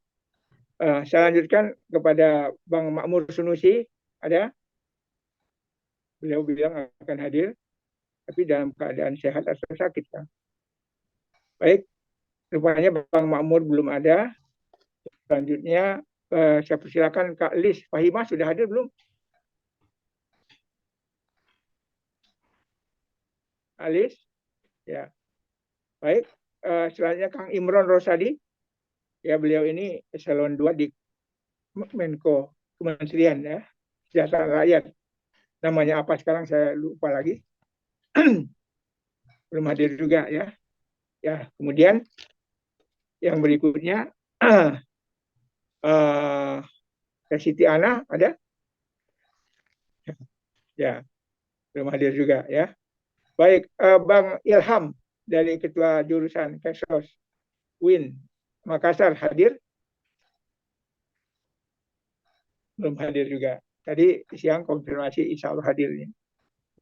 Saya lanjutkan kepada Bang Makmur Sunusi. Ada? Beliau bilang akan hadir, tapi dalam keadaan sehat atau sakit. Kan? Baik, rupanya Bang Makmur belum ada. Selanjutnya, saya persilakan Kak Lis Fahimah, sudah hadir belum? Alis? Ya. Baik, selanjutnya Kang Imron Rosadi. Ya, beliau ini eselon 2 di Menko Kementerian ya, Kesejahteraan Rakyat. Namanya apa sekarang saya lupa lagi. Belum hadir juga ya. Ya, kemudian yang berikutnya Siti Ana ada? Ya, belum hadir juga ya. Baik, Bang Ilham dari Ketua Jurusan Kesos UIN Makassar hadir? Belum hadir juga. Tadi siang konfirmasi insya Allah hadirnya.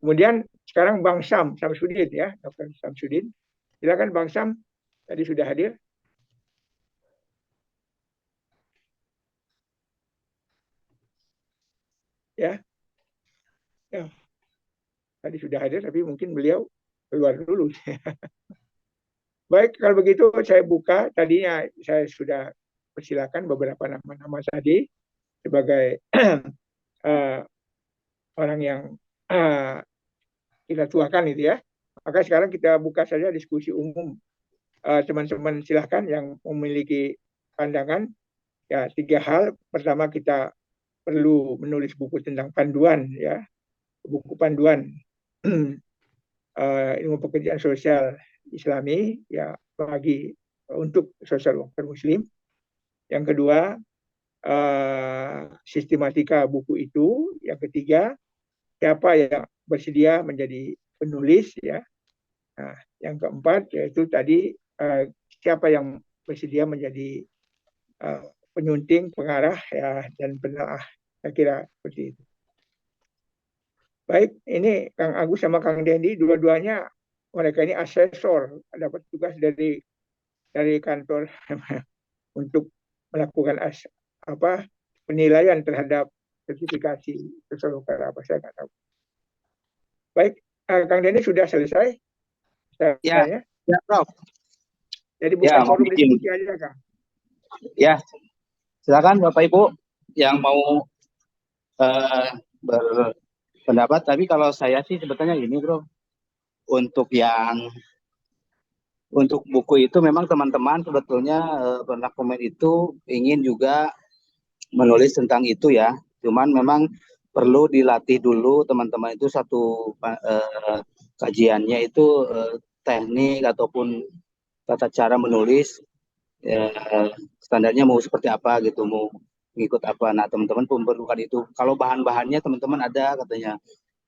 Kemudian sekarang Bang Samsudin ya, Dr. Samsudin. Silakan Bang Sam, tadi sudah hadir. Ya. Ya. Tadi sudah hadir tapi mungkin beliau keluar dulu. Baik, kalau begitu saya buka. Tadinya saya sudah persilakan beberapa nama-nama tadi sebagai orang yang kita tuakan itu ya. Maka sekarang kita buka saja diskusi umum. Teman-teman silahkan yang memiliki pandangan. Ya, 3 hal. Pertama, kita perlu menulis buku tentang panduan ya, buku panduan ilmu pekerjaan sosial Islami ya bagi untuk social worker Muslim. Yang kedua, sistematika buku itu. Yang ketiga, siapa yang bersedia menjadi penulis ya. Nah, yang keempat yaitu tadi siapa yang bersedia menjadi penyunting, pengarah ya dan penelaah. Saya kira seperti itu. Baik, ini Kang Agus sama Kang Dendi dua-duanya mereka ini asesor, dapat tugas dari kantor untuk melakukan penilaian terhadap sertifikasi social worker apa saya nggak tahu. Baik, Kang Denny sudah selesai. Ya, Saya. ya, Prof. Jadi Ya, bukan mohon forum izin. diskusi aja, Kang. Ya, silakan Bapak Ibu yang mau berpendapat. Tapi kalau saya sih sebetulnya ini, Bro, untuk untuk buku itu memang teman-teman sebetulnya pernah komen itu ingin juga menulis tentang itu ya. Cuman memang perlu dilatih dulu teman-teman itu satu kajiannya itu teknik ataupun tata cara menulis standarnya mau seperti apa gitu, mau ngikut apa. Nah, teman-teman pun memerlukan itu. Kalau bahan-bahannya teman-teman ada katanya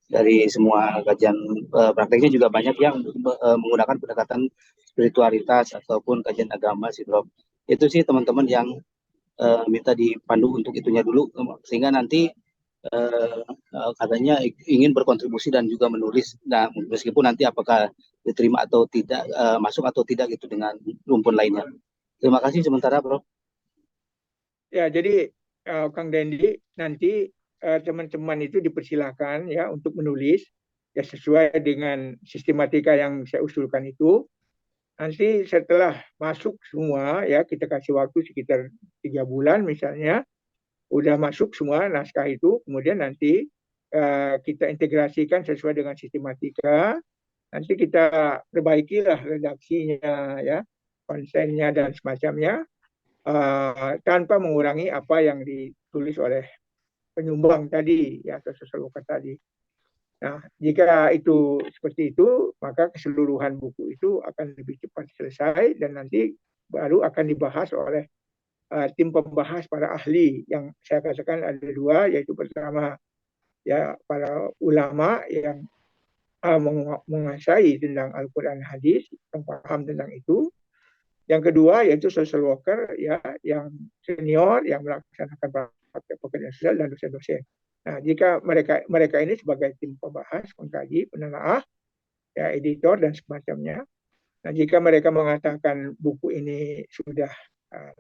dari semua kajian prakteknya juga banyak yang menggunakan pendekatan spiritualitas ataupun kajian agama sih, Bro. Itu sih teman-teman yang minta dipandu untuk itunya dulu sehingga nanti katanya ingin berkontribusi dan juga menulis. Nah, meskipun nanti apakah diterima atau tidak, masuk atau tidak gitu dengan rumpun lainnya. Terima kasih sementara, Bro. Ya, jadi Kang Dendi nanti teman-teman itu dipersilakan ya untuk menulis ya sesuai dengan sistematika yang saya usulkan itu. Nanti setelah masuk semua ya kita kasih waktu sekitar 3 bulan misalnya, udah masuk semua naskah itu, kemudian nanti kita integrasikan sesuai dengan sistematika. Nanti kita perbaikilah redaksinya ya, konsennya dan semacamnya tanpa mengurangi apa yang ditulis oleh penyumbang tadi ya atau social worker tadi. Nah, jika itu seperti itu, maka keseluruhan buku itu akan lebih cepat selesai dan nanti baru akan dibahas oleh tim pembahas para ahli yang saya katakan ada 2, yaitu pertama ya para ulama yang menguasai tentang Al-Quran hadis, yang paham tentang itu. Yang kedua yaitu social worker ya yang senior yang melaksanakan praktek pekerjaan sosial dan dosen-dosen. Nah, jika mereka ini sebagai tim pembahas, pengkaji, penelaah, ya editor dan semacamnya. Nah, jika mereka mengatakan buku ini sudah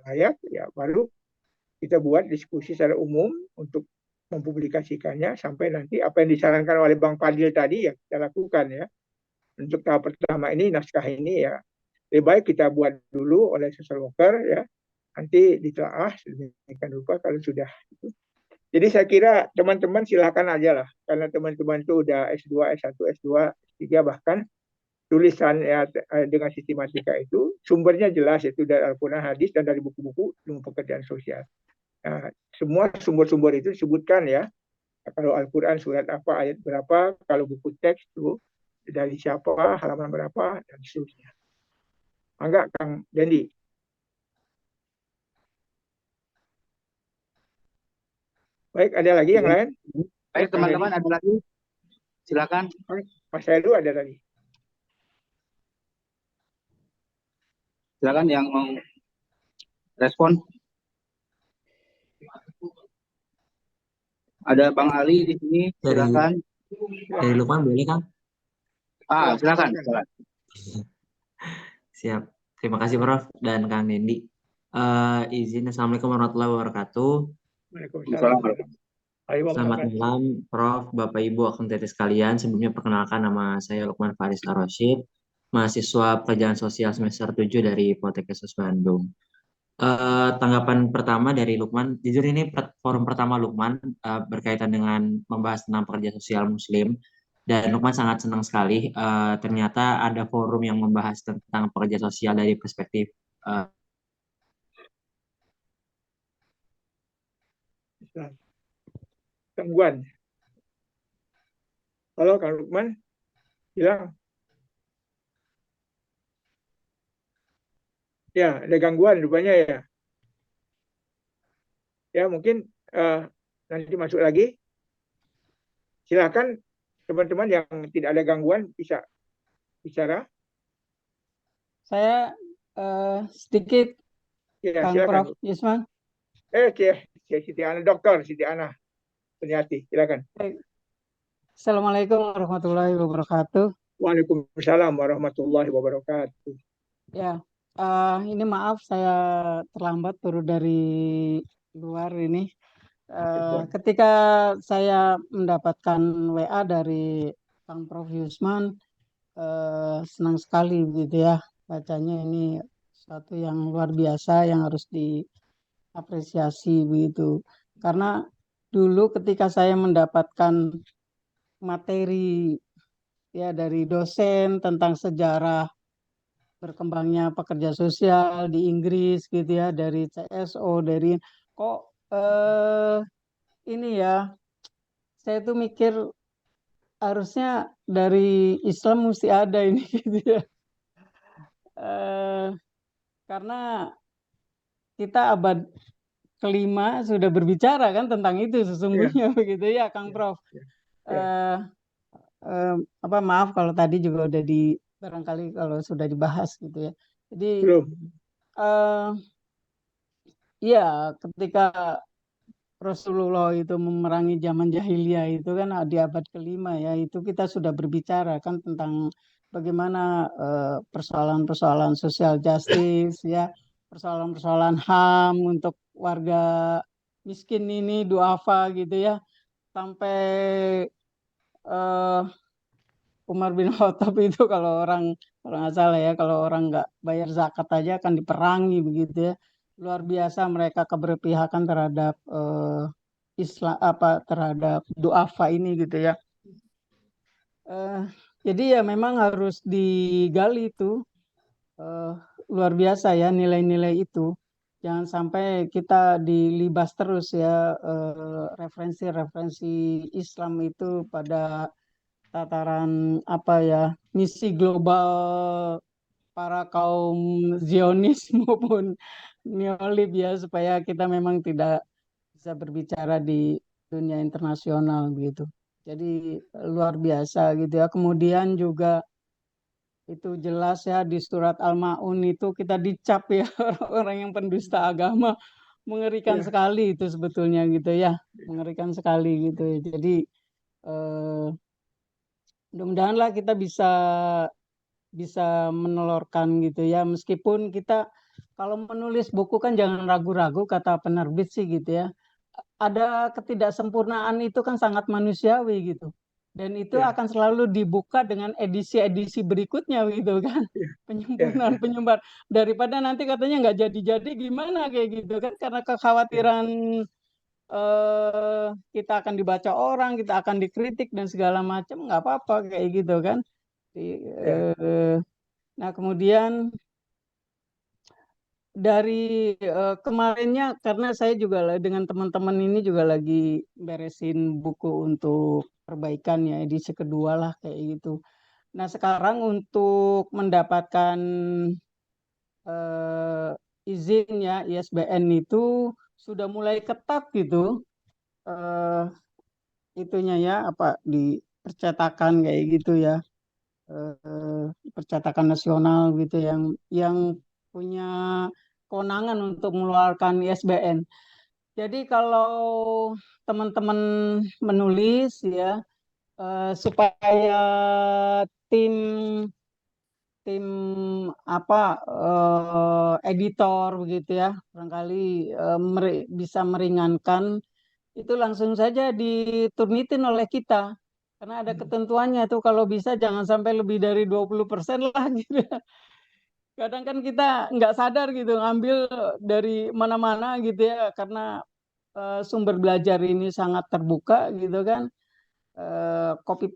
layak, ya baru kita buat diskusi secara umum untuk mempublikasikannya sampai nanti apa yang disarankan oleh Bang Fadil tadi ya kita lakukan ya. Untuk tahap pertama ini naskah ini ya lebih baik kita buat dulu oleh social worker ya. Nanti ditelaah sedemikian rupa kalau sudah itu. Jadi saya kira teman-teman silakan aja lah karena teman-teman itu udah S2, S1, S2, S3 bahkan tulisan ya dengan sistematika itu sumbernya jelas yaitu dari Al-Quran hadis dan dari buku-buku ilmu pekerjaan sosial. Nah, semua sumber-sumber itu disebutkan ya. Kalau Al-Quran surat apa, ayat berapa, kalau buku teks itu dari siapa, halaman berapa, dan seterusnya. Enggak, Kang Dendi. Baik, ada lagi yang lain? Baik, teman-teman, ada lagi? Silakan. Mas Heru ada tadi. Silakan yang mau respon. Ada Bang Ali di sini, silakan. Dari Lukman boleh, Kang? Silakan. Siap. Terima kasih, Prof. Dan Kang Dendi. Izin, Assalamualaikum warahmatullahi wabarakatuh. Waalaikumsalam. Selamat malam, Prof, Bapak Ibu, akuntansi sekalian. Sebelumnya perkenalkan nama saya Lukman Faris Ar-Rasyid, mahasiswa pekerjaan sosial semester 7 dari Poltekkes Bandung. Tanggapan pertama dari Lukman, jujur ini forum pertama Lukman berkaitan dengan membahas tentang pekerja sosial Muslim, dan Lukman sangat senang sekali ternyata ada forum yang membahas tentang pekerja sosial dari perspektif gangguan. Halo Kang Lukman, bilang. Ya, ada gangguan rupanya ya. Ya, mungkin nanti masuk lagi. Silakan teman-teman yang tidak ada gangguan bisa bicara. Saya sedikit, Ya, Kang silakan. Prof. Yusman. Siti Ana, Dokter Siti Ana, Penyati, silakan. Assalamualaikum warahmatullahi wabarakatuh. Waalaikumsalam warahmatullahi wabarakatuh. Ya, ini maaf saya terlambat turun dari luar ini. Ketika saya mendapatkan WA dari Kang Prof Yusman, senang sekali begitu ya bacanya, ini suatu yang luar biasa yang harus diapresiasi begitu. Karena dulu ketika saya mendapatkan materi ya dari dosen tentang sejarah berkembangnya pekerja sosial di Inggris gitu ya, dari CSO, dari kok ini ya, saya tuh mikir harusnya dari Islam mesti ada ini gitu ya. Eh, karena kita abad kelima sudah berbicara kan tentang itu Ya, sesungguhnya begitu ya Kang ya, Prof. ya, ya. Eh, apa maaf kalau tadi juga udah barangkali kalau sudah dibahas gitu ya. Jadi Belum. eh ya ketika Rasulullah itu memerangi zaman jahiliyah itu kan di abad kelima ya, itu kita sudah berbicara kan tentang bagaimana persoalan-persoalan sosial justice ya, persoalan-persoalan HAM untuk warga miskin ini, duafa gitu ya, sampai eh, Umar bin Khattab itu kalau nggak salah ya, kalau orang nggak bayar zakat aja akan diperangi begitu ya. Luar biasa mereka keberpihakan terhadap Islam, apa terhadap duafa ini gitu ya. Eh, jadi ya memang harus digali itu, eh, luar biasa ya nilai-nilai itu. Jangan sampai kita dilibas terus ya referensi-referensi Islam itu pada tataran apa ya, misi global para kaum Zionis maupun Neolib ya, supaya kita memang tidak bisa berbicara di dunia internasional begitu. Jadi luar biasa gitu ya. Kemudian juga itu jelas ya di surat Al-Maun itu kita dicap ya orang-orang yang pendusta agama. Mengerikan Ya, sekali itu sebetulnya gitu ya. Mengerikan sekali gitu ya. Jadi eh, mudah-mudahan lah kita bisa bisa menelurkan gitu ya, meskipun kita kalau menulis buku kan jangan ragu-ragu kata penerbit sih gitu ya, ada ketidaksempurnaan itu kan sangat manusiawi gitu, dan itu ya, akan selalu dibuka dengan edisi-edisi berikutnya gitu kan. ya, ya, Penyempurnaan ya, penyempurnaan daripada nanti katanya nggak jadi-jadi gimana kayak gitu kan, karena ya, kekhawatiran kita akan dibaca orang, kita akan dikritik dan segala macam, nggak apa-apa kayak gitu kan. ya, Nah, kemudian dari kemarinnya, karena saya juga dengan teman-teman ini juga lagi beresin buku untuk perbaikan ya, edisi kedua lah kayak gitu. Nah, sekarang untuk mendapatkan eh, izin ya ISBN itu sudah mulai ketat gitu, eh, itunya ya, apa di percetakan kayak gitu ya, percetakan nasional gitu yang punya kewenangan untuk mengeluarkan ISBN. Jadi kalau teman-teman menulis ya, supaya tim tim apa editor begitu ya, barangkali bisa meringankan itu, langsung saja diturnitin oleh kita. Karena ada ketentuannya tuh, kalau bisa jangan sampai lebih dari 20% lah gitu. Kadang kan kita nggak sadar gitu ngambil dari mana-mana gitu ya, karena sumber belajar ini sangat terbuka gitu kan. Copy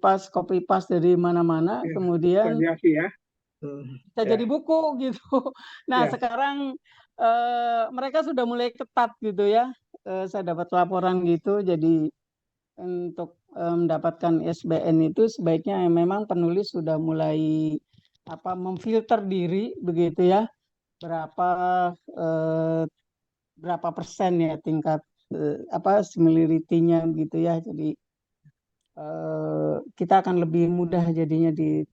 paste dari mana-mana, ya. kemudian Variasi ya. bisa Ya, jadi buku gitu. Nah, ya, sekarang mereka sudah mulai ketat gitu ya. Saya dapat laporan gitu, jadi untuk mendapatkan ISBN itu sebaiknya memang penulis sudah mulai apa memfilter diri begitu ya, berapa eh, berapa persen ya tingkat apa similarity-nya gitu ya. Jadi kita akan lebih mudah jadinya di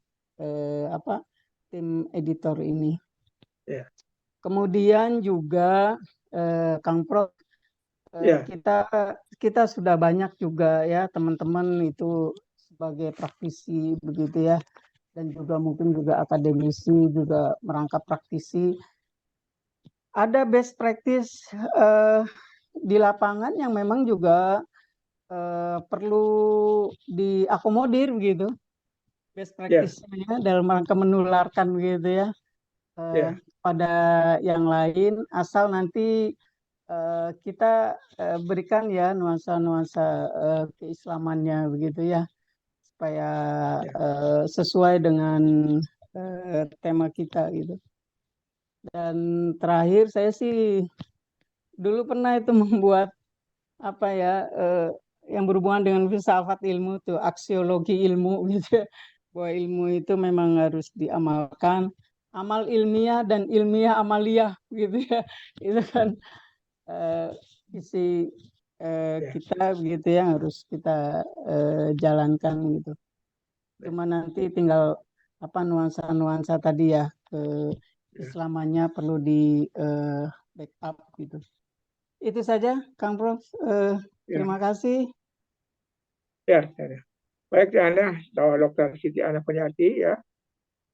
apa tim editor ini. ya, Kemudian juga Kang Pro, ya, kita kita sudah banyak juga ya teman-teman itu sebagai praktisi begitu ya, dan juga mungkin juga akademisi, juga merangkap praktisi. Ada best practice di lapangan yang memang juga perlu diakomodir begitu. Best practice-nya dalam rangka menularkan begitu ya pada yang lain, asal nanti kita berikan ya nuansa-nuansa keislamannya begitu ya, supaya sesuai dengan tema kita gitu. Dan terakhir saya sih dulu pernah itu membuat apa ya yang berhubungan dengan filsafat ilmu tuh, aksiologi ilmu gitu ya. Bahwa ilmu itu memang harus diamalkan, amal ilmiah dan ilmiah amaliyah gitu ya. Itu kan isi kita begitu ya, harus kita jalankan gitu. Cuma nanti tinggal apa nuansa-nuansa tadi ya, keislamannya perlu di backup gitu. Itu saja, Kang Prof. Terima kasih. Ya. Baik, Ana, Dr. Siti Ana Penyati ya,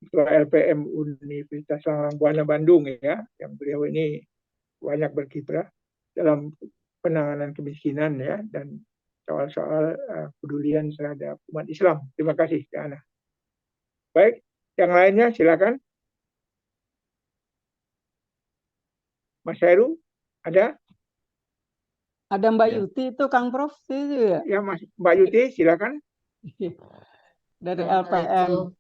Ketua LPM Universitas Langgang Buana Bandung ya, yang beliau ini banyak berkiprah dalam penanganan kemiskinan ya, dan soal-soal pedulian terhadap umat Islam. Terima kasih, Ana. Baik, yang lainnya silakan. Mas Heru, ada? Ada Mbak Yuti itu, Kang Prof. Itu ya? Ya, Mbak Yuti, silakan. Dari LPM.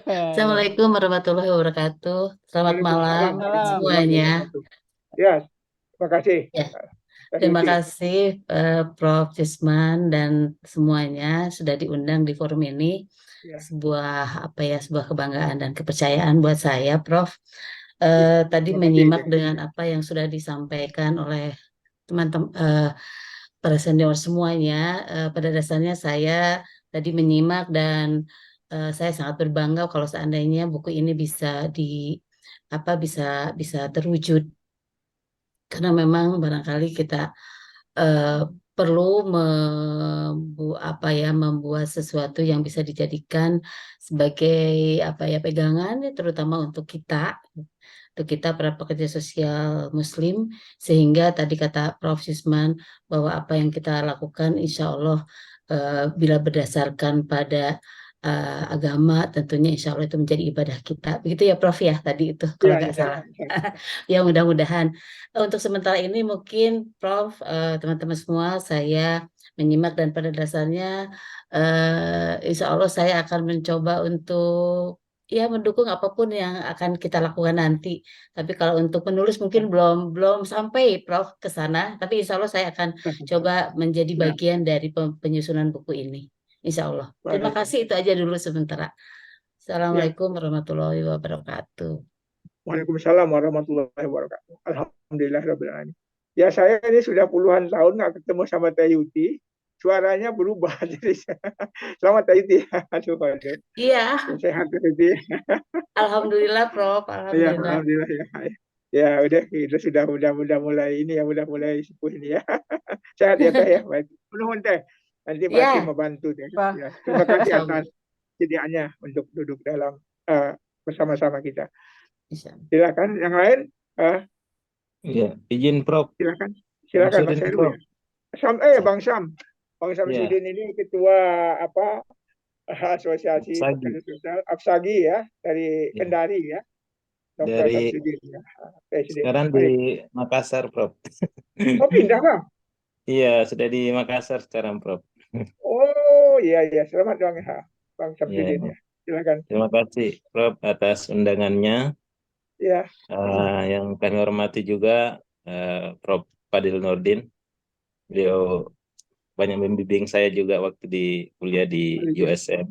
Assalamualaikum warahmatullahi wabarakatuh. Selamat malam semuanya. Ya, terima kasih. Ya. Terima kasih Prof. Cisman dan semuanya sudah diundang di forum ini. Sebuah sebuah kebanggaan dan kepercayaan buat saya, Prof. Tadi menyimak dengan apa yang sudah disampaikan oleh teman-teman para senior semuanya. Pada dasarnya saya tadi menyimak dan saya sangat berbangga kalau seandainya buku ini bisa bisa terwujud, karena memang barangkali kita perlu membuat sesuatu yang bisa dijadikan sebagai pegangan, terutama untuk kita para pekerja sosial Muslim, sehingga tadi kata Prof. Cisman bahwa apa yang kita lakukan insya Allah bila berdasarkan pada agama, tentunya insya Allah itu menjadi ibadah kita. Begitu ya Prof ya tadi itu kalau nggak salah. Ya mudah-mudahan. Untuk sementara ini mungkin Prof, teman-teman semua, saya menyimak dan pada dasarnya insya Allah saya akan mencoba untuk mendukung apapun yang akan kita lakukan nanti. Tapi kalau untuk menulis mungkin belum sampai Prof ke sana. Tapi insya Allah saya akan coba menjadi bagian dari penyusunan buku ini. Insya Allah. Terima kasih, itu aja dulu sementara. Assalamualaikum warahmatullahi wabarakatuh. Waalaikumsalam warahmatullahi wabarakatuh. Alhamdulillahirabbil alamin. Ya, saya ini sudah puluhan tahun nggak ketemu sama Teh Yuti. Suaranya berubah jadi selamat Teh Yuti. Aduh. Iya. Sehat Teh Yuti. Alhamdulillah Prof. Alhamdulillah. Ya, alhamdulillah ya. Ya udah kita sudah mulai ini ya, udah mulai sepuh ini ya. Sehat ya Teh ya. Baik. Nuhun Teh. Nanti pasti membantu Teh. Ya. Terima kasih atas sediaannya untuk duduk dalam bersama-sama kita. Silakan yang lain. Ya, izin Prof. Silakan Mas Heru. Bang Sam Sudin ini ketua asosiasi sosial Apsagi ya, dari Kendari ya. Dr. Dari Samsudin, ya. Sekarang di Makassar Prof. Oh pindah Bang? Iya, sudah di Makassar sekarang Prof. Oh iya selamat Bang Bang Samsudin ya. Silakan. Terima kasih Prof atas undangannya. Ya. Yang kami hormati juga Prof Fadil Nurdin. Beliau banyak membimbing saya juga waktu di kuliah di USM.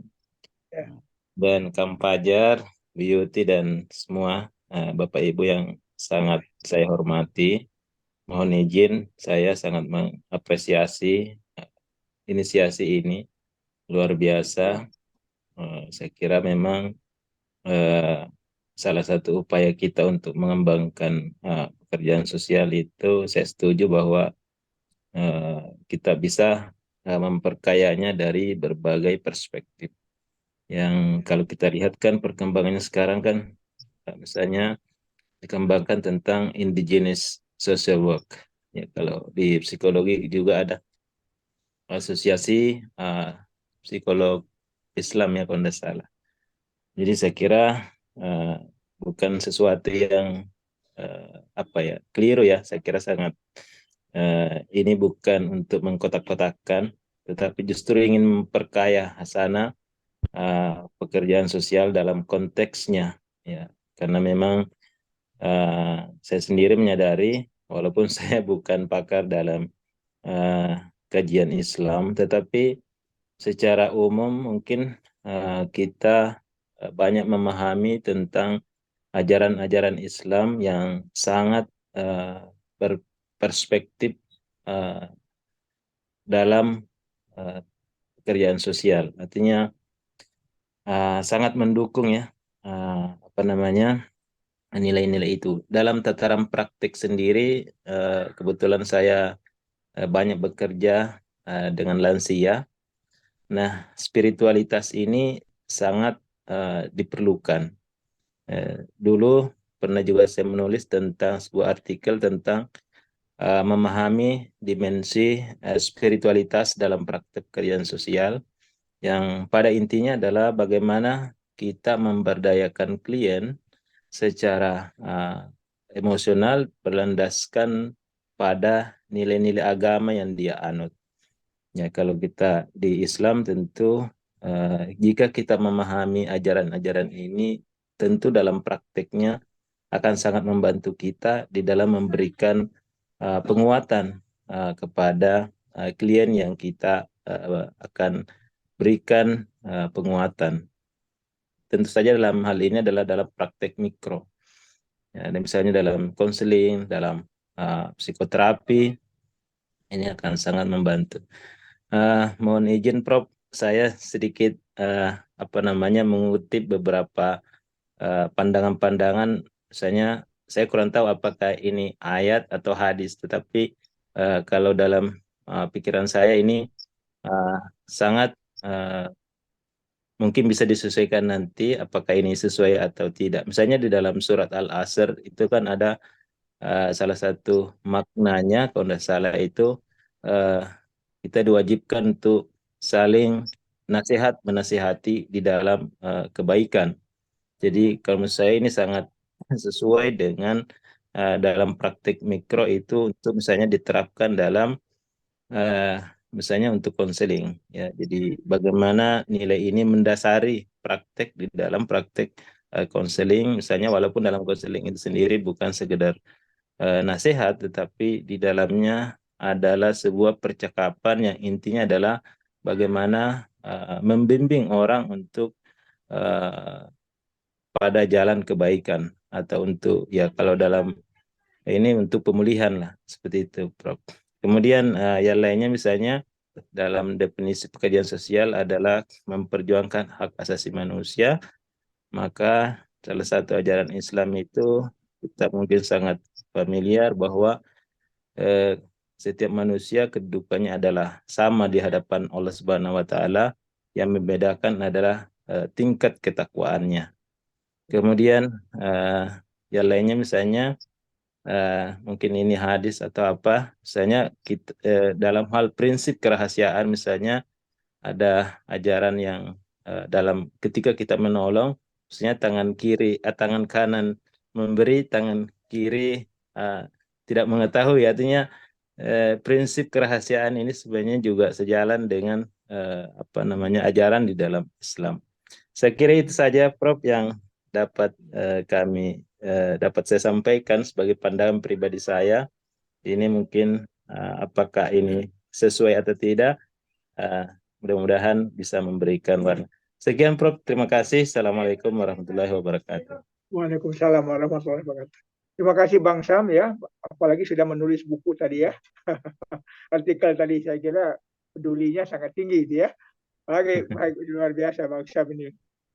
Dan Kang Fajar, Beauty dan semua Bapak Ibu yang sangat saya hormati. Mohon izin, saya sangat mengapresiasi inisiasi ini. Luar biasa. Saya kira memang salah satu upaya kita untuk mengembangkan pekerjaan sosial itu, saya setuju bahwa kita bisa memperkayanya dari berbagai perspektif. yang kalau kita lihat kan perkembangannya sekarang kan misalnya dikembangkan tentang indigenous social work. Ya, kalau di psikologi juga ada asosiasi psikolog Islam ya kalau tidak salah. Jadi saya kira eh, bukan sesuatu yang apa ya keliru ya. Saya kira sangat ini bukan untuk mengkotak-kotakkan, tetapi justru ingin memperkaya hasanah pekerjaan sosial dalam konteksnya ya. Karena memang saya sendiri menyadari walaupun saya bukan pakar dalam kajian Islam, tetapi secara umum mungkin kita banyak memahami tentang ajaran-ajaran Islam yang sangat berperspektif dalam pekerjaan sosial. Artinya sangat mendukung ya apa namanya nilai-nilai itu. Dalam tataran praktik sendiri, kebetulan saya banyak bekerja dengan lansia. Nah, spiritualitas ini sangat diperlukan. Dulu pernah juga saya menulis tentang sebuah artikel tentang memahami dimensi spiritualitas dalam praktek pekerjaan sosial, yang pada intinya adalah bagaimana kita memberdayakan klien secara emosional berlandaskan pada nilai-nilai agama yang dia anut. Ya, kalau kita di Islam tentu jika kita memahami ajaran-ajaran ini, tentu dalam prakteknya akan sangat membantu kita di dalam memberikan penguatan kepada klien yang kita akan berikan penguatan. Tentu saja dalam hal ini adalah dalam praktek mikro. Ya, dan misalnya dalam konseling, dalam psikoterapi, ini akan sangat membantu. Mohon izin Prof, saya sedikit apa namanya mengutip beberapa pandangan-pandangan. Misalnya saya kurang tahu apakah ini ayat atau hadis, tetapi kalau dalam pikiran saya ini sangat mungkin bisa disesuaikan nanti apakah ini sesuai atau tidak. Misalnya di dalam surat Al-Asr itu kan ada salah satu maknanya kalau tidak salah itu kita diwajibkan untuk saling menasihati di dalam kebaikan. Jadi kalau menurut saya ini sangat sesuai dengan dalam praktik mikro itu untuk misalnya diterapkan dalam misalnya untuk konseling ya. Jadi bagaimana nilai ini mendasari praktek di dalam praktek konseling, misalnya walaupun dalam konseling itu sendiri bukan sekedar nasihat, tetapi di dalamnya adalah sebuah percakapan yang intinya adalah bagaimana membimbing orang untuk pada jalan kebaikan atau untuk ya kalau dalam ini untuk pemulihan lah seperti itu, Prof. Kemudian yang lainnya misalnya dalam definisi pekerjaan sosial adalah memperjuangkan hak asasi manusia, maka salah satu ajaran Islam itu kita mungkin sangat familiar bahwa setiap manusia kedudukannya adalah sama di hadapan Allah Subhanahu wa taala, yang membedakan adalah tingkat ketakwaannya. Kemudian yang lainnya misalnya mungkin ini hadis atau apa, misalnya kita, dalam hal prinsip kerahasiaan misalnya ada ajaran yang dalam ketika kita menolong, misalnya tangan kanan memberi, tangan kiri tidak mengetahui, artinya prinsip kerahasiaan ini sebenarnya juga sejalan dengan apa namanya ajaran di dalam Islam. Saya kira itu saja Prof yang dapat dapat saya sampaikan sebagai pandangan pribadi saya. Ini mungkin apakah ini sesuai atau tidak, mudah-mudahan bisa memberikan warna. Sekian Prof, terima kasih. Assalamualaikum warahmatullahi wabarakatuh. Waalaikumsalam warahmatullahi wabarakatuh. Terima kasih Bang Sam ya, apalagi sudah menulis buku tadi ya. Artikel tadi saya kira pedulinya sangat tinggi dia. Baik, luar biasa Bang Sam ini.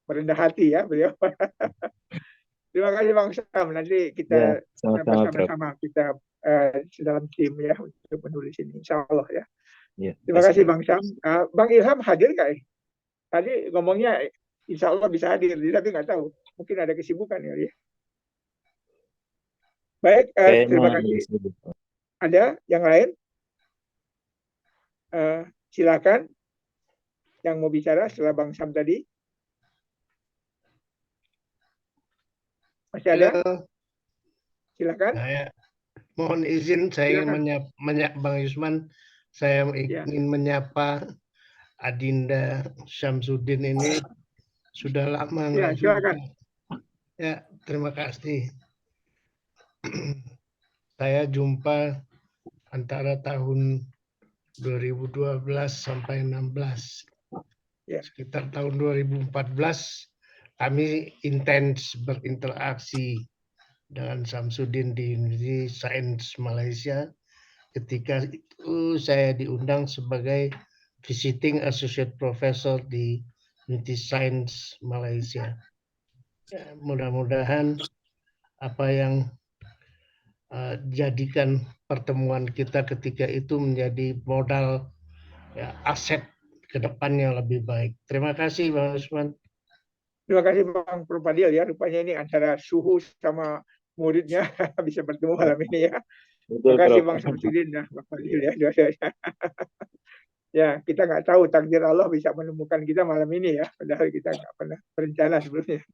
Merendah hati ya beliau. Terima kasih Bang Sam. Nanti kita bersama-sama kita dalam tim ya untuk menulis ini, insya Allah ya. Terima kasih Bang Sam. Bang Ilham hadir nggak? Tadi ngomongnya insya Allah bisa hadir, tapi nggak tahu, mungkin ada kesibukan ya. Baik, terima kasih. Ada yang lain? Silakan yang mau bicara setelah Bang Sam tadi. Masih ada? Silakan. Saya mohon izin, saya ingin menyapa Bang Yusman. Saya ingin menyapa Adinda Syamsuddin ini sudah lama nggak silakan. Ya, terima kasih. Saya jumpa antara tahun 2012 sampai 16. Sekitar tahun 2014 kami intens berinteraksi dengan Syamsuddin di University Sains Malaysia. Ketika itu saya diundang sebagai visiting associate professor di University Sains Malaysia. Ya, mudah-mudahan apa yang jadikan pertemuan kita ketika itu menjadi modal ya, aset ke depannya lebih baik. Terima kasih Bang Usman. Terima kasih Bang Propadil ya. Rupanya ini antara Suhu sama muridnya bisa bertemu malam ini ya. Terima kasih Bang Syamsuddin ya, Bang Fadil ya. Ya, kita nggak tahu takdir Allah bisa menemukan kita malam ini ya. Padahal kita nggak pernah berencana sebelumnya.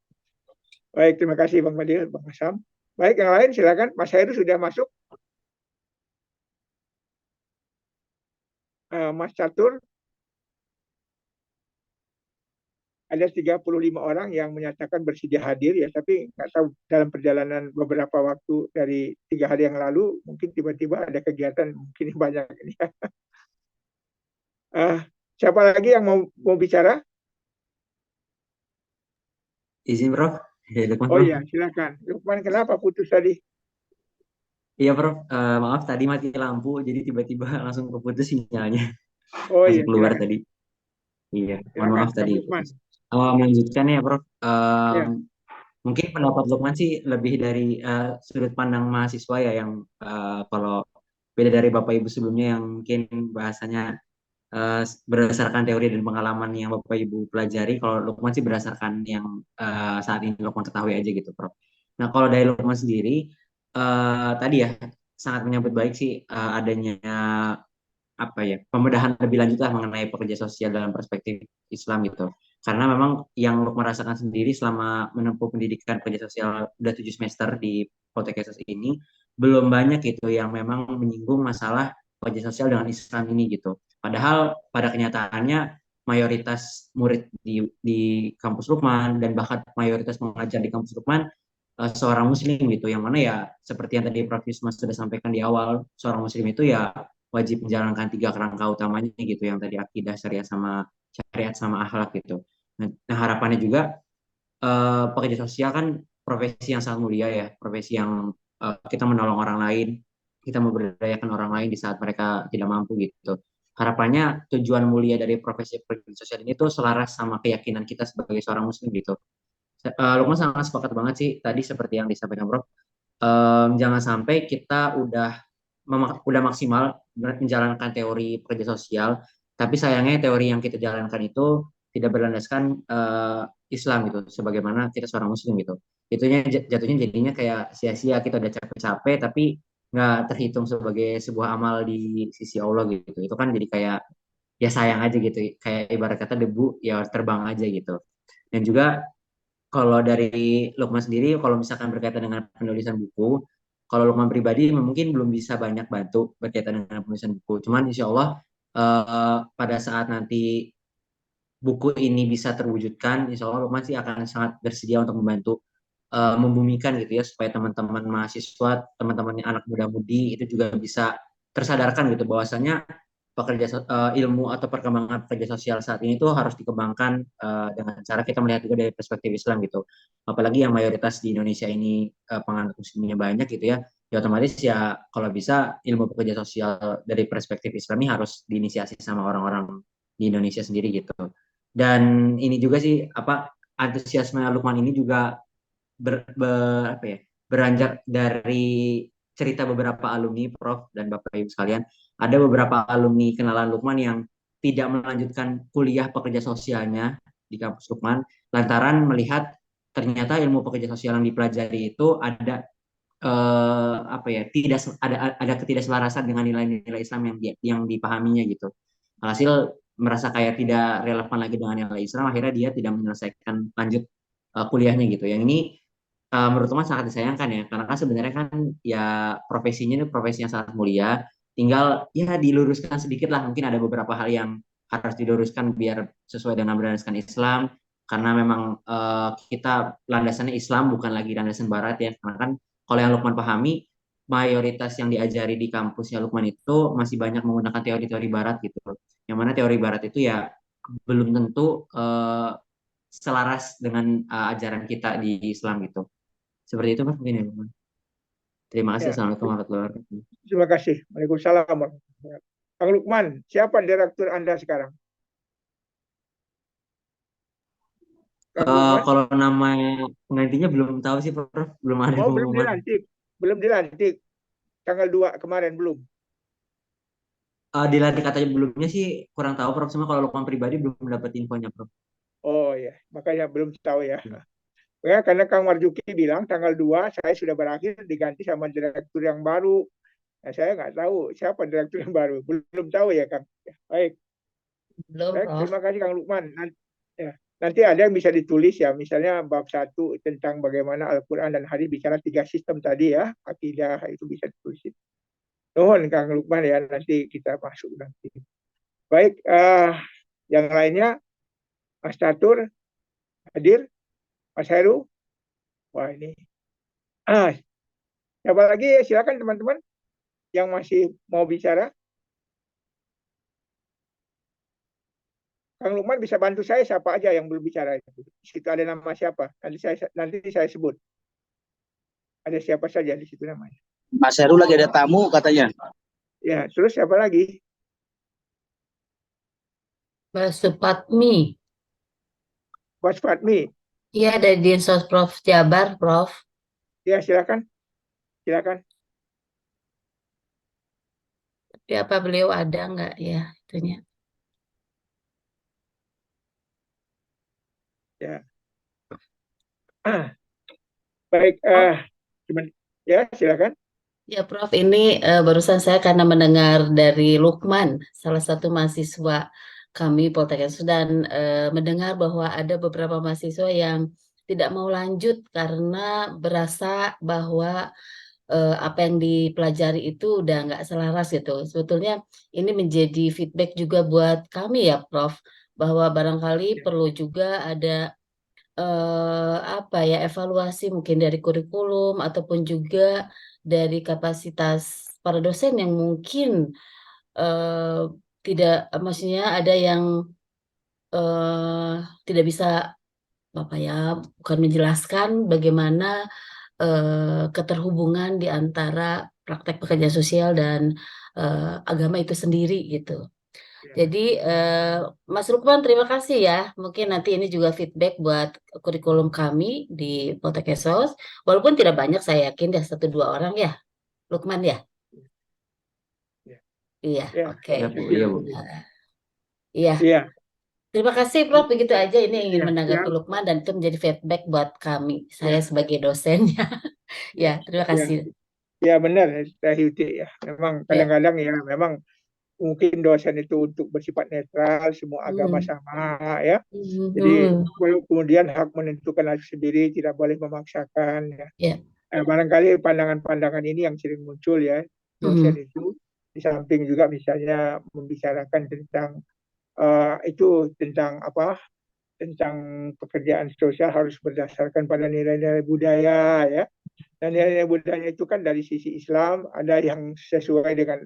Baik, terima kasih Bang Fadil, Bang Sam. Baik, yang lain silakan. Mas Heru sudah masuk. Mas Catur. Ada 35 orang yang menyatakan bersedia hadir ya, tapi nggak tahu dalam perjalanan beberapa waktu dari 3 hari yang lalu mungkin tiba-tiba ada kegiatan mungkin banyak ini. Siapa lagi yang mau bicara? Izin Prof. Ya, Lukman, oh Prof. iya, silakan. Lukman, kenapa putus tadi? Iya Prof, maaf tadi mati lampu, jadi tiba-tiba langsung keputus sinyalnya. Oh Langsung iya, keluar silakan. tadi. Iya, mohon Silakan, maaf tadi. Lukman. Melanjutkan ya Prof. Ya. Mungkin pendapat Lukman sih lebih dari sudut pandang mahasiswa ya, yang kalau beda dari Bapak Ibu sebelumnya yang mungkin bahasanya berdasarkan teori dan pengalaman yang Bapak Ibu pelajari. Kalau Lukman sih berdasarkan yang saat ini Lukman ketahui aja gitu Prof. Nah kalau dari Lukman sendiri tadi ya sangat menyambut baik sih adanya pembedahan lebih lanjut lah mengenai pekerja sosial dalam perspektif Islam gitu. Karena memang yang Lukman rasakan sendiri selama menempuh pendidikan pekerja sosial udah 7 semester di Poltekkes ini, belum banyak gitu yang memang menyinggung masalah pekerja sosial dengan Islam ini gitu. Padahal pada kenyataannya mayoritas murid di kampus Lukman dan bahkan mayoritas pengajar di kampus Lukman seorang muslim gitu, yang mana ya seperti yang tadi Prof. Yusman sudah sampaikan di awal, seorang muslim itu ya wajib menjalankan 3 kerangka utamanya gitu, yang tadi akidah, syariat sama akhlak gitu. Nah harapannya juga pekerja sosial kan profesi yang sangat mulia ya, profesi yang kita menolong orang lain, kita memberdayakan orang lain di saat mereka tidak mampu gitu. Harapannya tujuan mulia dari profesi pekerja sosial ini tuh selaras sama keyakinan kita sebagai seorang muslim gitu. Lukman sangat sepakat banget sih tadi seperti yang disampaikan Prof. Jangan sampai kita udah maksimal menjalankan teori pekerja sosial, tapi sayangnya teori yang kita jalankan itu tidak berlandaskan Islam gitu, sebagaimana kita seorang muslim gitu. Jatuhnya jadinya kayak sia-sia, kita udah capek-capek tapi nggak terhitung sebagai sebuah amal di sisi Allah gitu. Itu kan jadi kayak ya sayang aja gitu, kayak ibarat kata debu ya terbang aja gitu. Dan juga kalau dari Lukman sendiri, kalau misalkan berkaitan dengan penulisan buku, kalau Lukman pribadi mungkin belum bisa banyak bantu berkaitan dengan penulisan buku. Cuman insya Allah pada saat nanti buku ini bisa terwujudkan, insya Allah Lukman sih akan sangat bersedia untuk membantu membumikan gitu ya, supaya teman-teman mahasiswa, teman-teman anak muda-mudi itu juga bisa tersadarkan gitu bahwasanya ilmu atau perkembangan pekerja sosial saat ini tuh harus dikembangkan dengan cara kita melihat juga dari perspektif Islam gitu. Apalagi yang mayoritas di Indonesia ini penganut muslimnya banyak gitu ya. Ya otomatis ya kalau bisa ilmu pekerja sosial dari perspektif Islam ini harus diinisiasi sama orang-orang di Indonesia sendiri gitu. Dan ini juga sih antusiasme Lukman ini juga beranjak dari cerita beberapa alumni Prof dan Bapak Ibu sekalian. Ada beberapa alumni kenalan Lukman yang tidak melanjutkan kuliah pekerja sosialnya di kampus Lukman lantaran melihat ternyata ilmu pekerja sosial yang dipelajari itu ada ada ketidakselarasan dengan nilai-nilai Islam yang dipahaminya gitu. Alhasil merasa kayak tidak relevan lagi dengan nilai Islam, akhirnya dia tidak menyelesaikan lanjut kuliahnya gitu. Yang ini menurut teman sangat disayangkan ya, karena kan sebenarnya kan ya profesinya ini profesi yang sangat mulia, tinggal ya diluruskan sedikit lah, mungkin ada beberapa hal yang harus diluruskan biar sesuai dengan berlandaskan Islam, karena memang kita landasannya Islam bukan lagi landasan Barat ya, karena kan kalau yang Lukman pahami, mayoritas yang diajari di kampusnya Lukman itu masih banyak menggunakan teori-teori Barat gitu. Yang mana teori Barat itu ya belum tentu selaras dengan ajaran kita di Islam gitu. Seperti itu Mas mungkin ya Lukman. Terima kasih. Ya. Assalamualaikum warahmatullahi wabarakatuh. Terima kasih. Waalaikumsalam warahmatullahi wabarakatuh. Kang Lukman, siapa direktur Anda sekarang? Kang Lukman? Kalau nama penggantinya belum tahu sih Prof, belum ada Oh, belum pengumuman. dilantik. Belum dilantik. Tanggal 2 kemarin belum. Dilantik katanya belumnya sih kurang tahu Prof, sama kalau Lukman pribadi belum dapat infonya Prof. Oh ya, makanya belum tahu ya. Ya, karena Kang Marzuki bilang tanggal 2 saya sudah berakhir diganti sama direktur yang baru. Nah, saya nggak tahu siapa direktur yang baru. Belum tahu ya Kang. Ya, baik. Belum, Baik, Prof. terima kasih Kang Lukman. Nanti ada yang bisa ditulis ya, misalnya bab 1 tentang bagaimana Al-Quran dan hadis bicara 3 sistem tadi ya, akidah itu bisa ditulis. Nuhun Kang Lukman ya, nanti kita masuk nanti. Baik, yang lainnya Mas Catur hadir, Mas Heru. Wah ini, siapa lagi? Silakan teman-teman yang masih mau bicara. Kang Lukman bisa bantu saya siapa aja yang belum bicara itu. Di situ ada nama siapa? Nanti saya sebut. Ada siapa saja di situ namanya. Mas Heru lagi ada tamu katanya. Ya, terus siapa lagi? Mbak Supatmi. Mas Fatmi. Iya, dari Dinsos Prof Jabar, Prof. Ya, silakan. Silakan. Tapi apa beliau ada nggak ya itunya? Ya. Baik, cuman ya silakan. Ya, Prof, ini barusan saya karena mendengar dari Lukman, salah satu mahasiswa kami Poltekkes, dan mendengar bahwa ada beberapa mahasiswa yang tidak mau lanjut karena berasa bahwa apa yang dipelajari itu udah nggak selaras gitu. Sebetulnya ini menjadi feedback juga buat kami ya, Prof, bahwa barangkali perlu juga ada apa ya, evaluasi mungkin dari kurikulum ataupun juga dari kapasitas para dosen yang mungkin tidak, maksudnya ada yang tidak bisa apa ya, bukan menjelaskan bagaimana keterhubungan di antara praktek pekerja sosial dan agama itu sendiri gitu. Jadi Mas Lukman terima kasih ya. Mungkin nanti ini juga feedback buat kurikulum kami di Poltekkes. Walaupun tidak banyak, saya yakin ya 1-2 orang ya, Lukman ya. Iya, Ya, oke. Ya Bu, iya Bu. Iya. Iya. Terima kasih Prof. Begitu aja ini ingin Iya, menanggapi ya. Lukman dan itu menjadi feedback buat kami. Saya Ya. sebagai dosennya. Ya, terima kasih. Ya benar, Teh Yuti ya. Memang kadang-kadang ya memang mungkin dosen itu untuk bersifat netral, semua agama sama ya. Jadi kemudian hak menentukan hal sendiri, tidak boleh memaksakan ya. Ya. Barangkali pandangan-pandangan ini yang sering muncul ya. Dosen itu di samping juga misalnya membicarakan tentang itu tentang apa? Tentang pekerjaan sosial harus berdasarkan pada nilai-nilai budaya ya. Dan nilai-nilai budaya itu kan dari sisi Islam ada yang sesuai dengan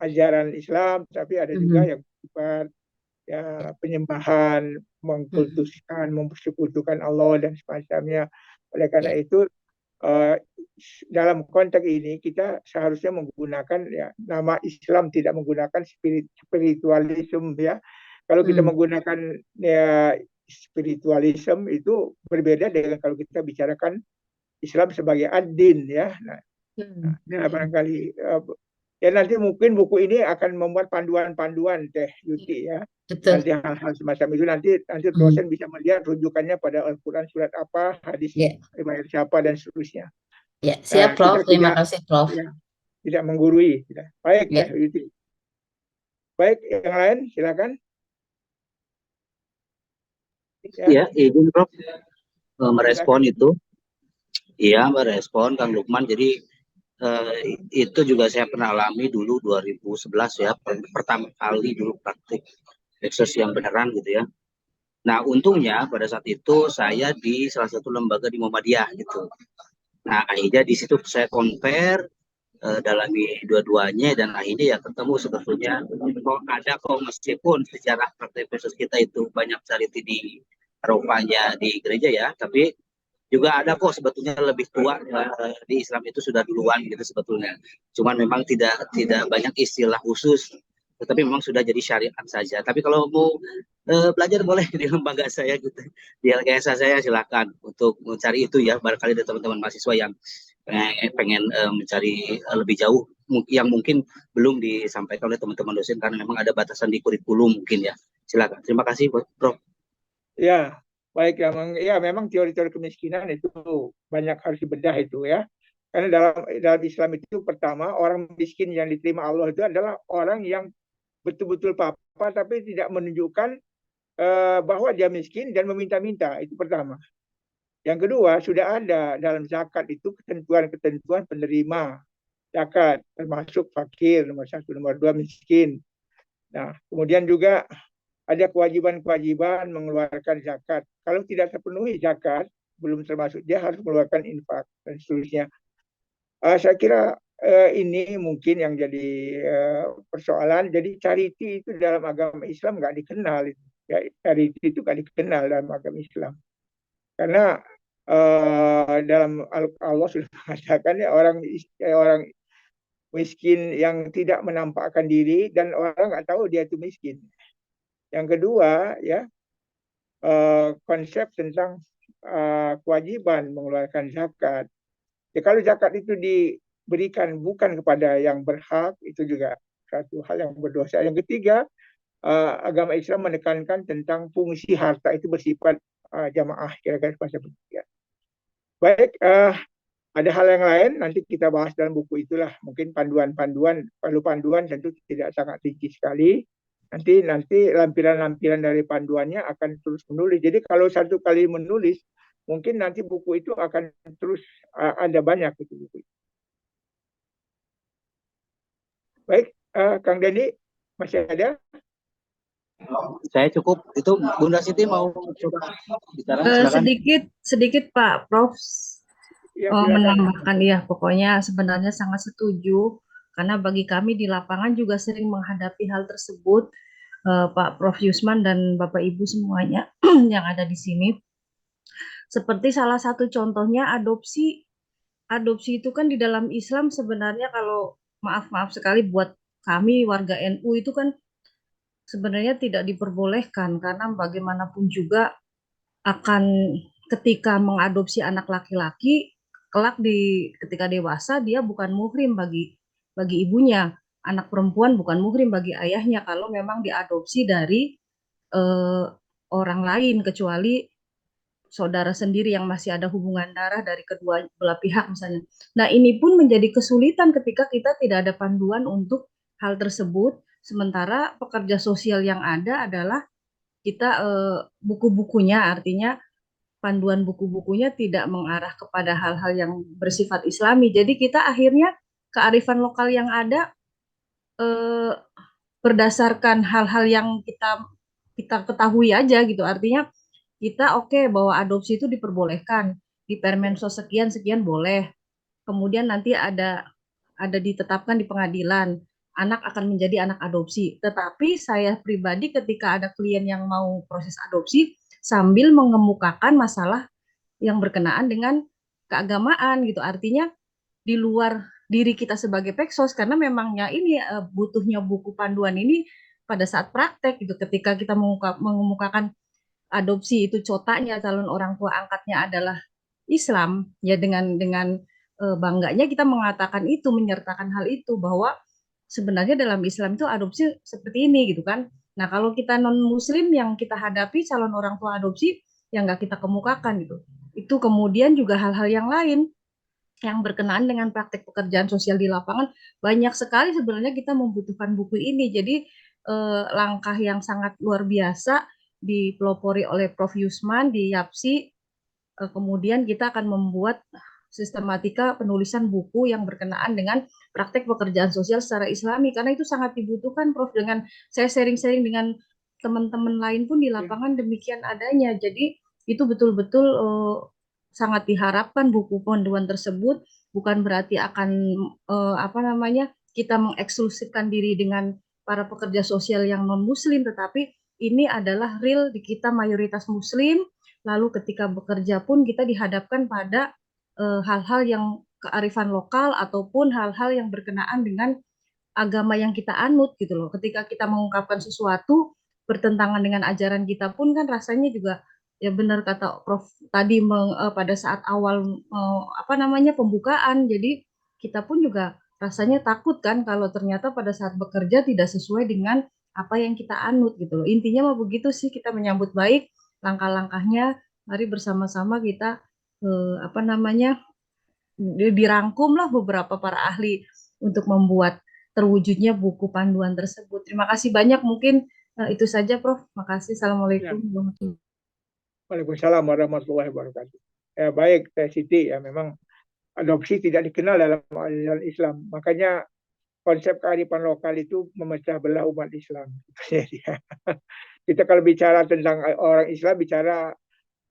ajaran Islam, tapi ada juga yang bersifat ya penyembahan, mengkultuskan, mempersekutukan Allah dan semacamnya. Oleh karena itu dalam konteks ini kita seharusnya menggunakan ya nama Islam, tidak menggunakan spiritualisme ya. Kalau kita menggunakan ya spiritualisme itu berbeda dengan kalau kita bicarakan Islam sebagai ad-din ya. Nah, ini barangkali Ya nanti mungkin buku ini akan membuat panduan-panduan Teh Yuti ya. Betul. Nanti hal-hal semacam itu nanti Hmm. dosen bisa melihat rujukannya pada Al-Quran surat apa, hadis Ya, riwayat siapa dan seterusnya. ya, siap Prof. Kita Terima tidak kasih Prof. ya, tidak menggurui. Tidak. Baik Ya. Teh Yuti. Baik, yang lain silakan. Ya, Ya, izin Prof merespon silakan. itu. Iya, merespon Kang Lukman. Jadi itu juga saya pernah alami dulu 2011 ya, pertama kali dulu praktik eksos yang beneran gitu ya. Nah, untungnya pada saat itu saya di salah satu lembaga di Muhammadiyah gitu. Nah, akhirnya di situ saya compare, dalami dua-duanya, dan akhirnya ya ketemu sebetulnya kok meskipun sejarah praktik eksos kita itu banyak charity di Eropanya di gereja ya, tapi juga ada kok sebetulnya lebih tua di Islam itu sudah duluan gitu sebetulnya. Cuman memang tidak banyak istilah khusus, tetapi memang sudah jadi syariat saja. Tapi kalau mau belajar boleh di lembaga saya gitu, di LKSA saya silakan untuk mencari itu ya. Barangkali ada teman-teman mahasiswa yang pengen mencari lebih jauh yang mungkin belum disampaikan oleh teman-teman dosen karena memang ada batasan di kurikulum mungkin ya. Silakan. Terima kasih Prof. Ya, baik ya, memang teori-teori kemiskinan itu banyak harus dibedah itu ya. Karena dalam Islam itu pertama orang miskin yang diterima Allah itu adalah orang yang betul-betul papa tapi tidak menunjukkan bahwa dia miskin dan meminta-minta, itu pertama. Yang kedua, sudah ada dalam zakat itu ketentuan-ketentuan penerima zakat, termasuk fakir nomor 1, nomor 2 miskin. Nah, kemudian juga ada kewajiban-kewajiban mengeluarkan zakat. Kalau tidak terpenuhi zakat, belum termasuk dia harus mengeluarkan infak dan seterusnya. Saya kira ini mungkin yang jadi persoalan. Jadi charity itu dalam agama Islam nggak dikenal. Ya, charity itu nggak dikenal dalam agama Islam. Karena dalam Allah sudah mengatakan ya orang miskin yang tidak menampakkan diri dan orang nggak tahu dia itu miskin. Yang kedua ya, konsep tentang kewajiban mengeluarkan zakat. Ya, kalau zakat itu diberikan bukan kepada yang berhak, itu juga satu hal yang berdosa. Yang ketiga, agama Islam menekankan tentang fungsi harta itu bersifat jamaah, kira-kira semacam itu. Ya. Baik, ada hal yang lain nanti kita bahas dalam buku itulah. Mungkin panduan-panduan, perlu panduan tentu tidak sangat tinggi sekali. Nanti lampiran-lampiran dari panduannya akan terus menulis. Jadi kalau satu kali menulis, mungkin nanti buku itu akan terus ada banyak itu buku. Baik, Kang Denny masih ada? Saya cukup. Itu Bunda Siti mau coba bicara? Silakan. Sedikit Pak Prof. Ya, Menambahkan ya, pokoknya sebenarnya sangat setuju karena bagi kami di lapangan juga sering menghadapi hal tersebut, Pak Prof Yusman dan Bapak Ibu semuanya yang ada di sini. Seperti salah satu contohnya adopsi. Adopsi itu kan di dalam Islam sebenarnya kalau maaf sekali buat kami warga NU itu kan sebenarnya tidak diperbolehkan karena bagaimanapun juga akan ketika mengadopsi anak laki-laki kelak ketika dewasa dia bukan muhrim bagi ibunya, anak perempuan bukan muhrim bagi ayahnya kalau memang diadopsi dari orang lain kecuali saudara sendiri yang masih ada hubungan darah dari kedua belah pihak misalnya. Nah, ini pun menjadi kesulitan ketika kita tidak ada panduan untuk hal tersebut, sementara pekerja sosial yang ada adalah kita buku-bukunya, artinya panduan buku-bukunya tidak mengarah kepada hal-hal yang bersifat Islami. Jadi kita akhirnya kearifan lokal yang ada berdasarkan hal-hal yang kita ketahui aja gitu. Artinya kita bahwa adopsi itu diperbolehkan di Permensos sekian boleh. Kemudian nanti ada ditetapkan di pengadilan anak akan menjadi anak adopsi. Tetapi saya pribadi ketika ada klien yang mau proses adopsi sambil mengemukakan masalah yang berkenaan dengan keagamaan gitu. Artinya di luar diri kita sebagai Peksos karena memangnya ini butuhnya buku panduan ini pada saat praktek gitu. Ketika kita mengemukakan adopsi itu cotanya calon orang tua angkatnya adalah Islam ya dengan bangganya kita mengatakan itu, menyertakan hal itu bahwa sebenarnya dalam Islam itu adopsi seperti ini gitu kan. Nah, kalau kita non-Muslim yang kita hadapi calon orang tua adopsi yang nggak kita kemukakan gitu. Itu kemudian juga hal-hal yang lain yang berkenaan dengan praktek pekerjaan sosial di lapangan, banyak sekali sebenarnya kita membutuhkan buku ini. Jadi langkah yang sangat luar biasa dipelopori oleh Prof. Yusman di YAPSI. Kemudian kita akan membuat sistematika penulisan buku yang berkenaan dengan praktek pekerjaan sosial secara Islami, karena itu sangat dibutuhkan, Prof. Dengan saya sharing-sharing dengan teman-teman lain pun di lapangan demikian adanya. Jadi itu betul-betul sangat diharapkan buku panduan tersebut, bukan berarti akan kita mengeksklusifkan diri dengan para pekerja sosial yang non-Muslim, tetapi ini adalah real di kita mayoritas Muslim. Lalu ketika bekerja pun kita dihadapkan pada hal-hal yang kearifan lokal ataupun hal-hal yang berkenaan dengan agama yang kita anut gitu loh. Ketika kita mengungkapkan sesuatu bertentangan dengan ajaran kita pun kan rasanya juga ya benar kata Prof tadi pada saat awal pembukaan. Jadi kita pun juga rasanya takut kan kalau ternyata pada saat bekerja tidak sesuai dengan apa yang kita anut gitu loh. Intinya mah begitu sih, kita menyambut baik langkah-langkahnya. Mari bersama-sama kita dirangkumlah beberapa para ahli untuk membuat terwujudnya buku panduan tersebut. Terima kasih banyak, mungkin itu saja Prof. Makasih. Assalamualaikum warahmatullahi wabarakatuh. Waalaikumsalam warahmatullahi wabarakatuh. Baik, Teh Siti, ya memang adopsi tidak dikenal dalam ajaran Islam. Makanya konsep kearifan lokal itu memecah belah umat Islam. Kita kalau bicara tentang orang Islam, bicara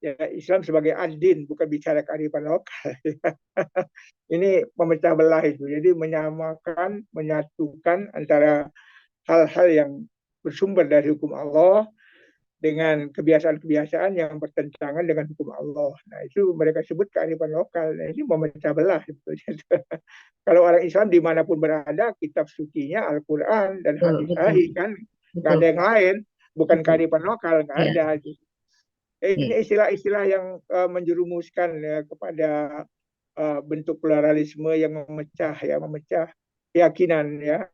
ya Islam sebagai ad-din, bukan bicara kearifan lokal. Ini memecah belah itu. Jadi menyamakan, menyatukan antara hal-hal yang bersumber dari hukum Allah dengan kebiasaan-kebiasaan yang bertentangan dengan hukum Allah. Nah, itu mereka sebut kearifan lokal. Nah, ini memecah belah. Kalau orang Islam dimanapun berada, kitab sucinya Al-Quran dan hadis sahih kan, nggak ada yang lain. Bukan kearifan lokal, nggak ada. Ini istilah-istilah yang menjerumuskan ya, kepada bentuk pluralisme yang memecah keyakinan ya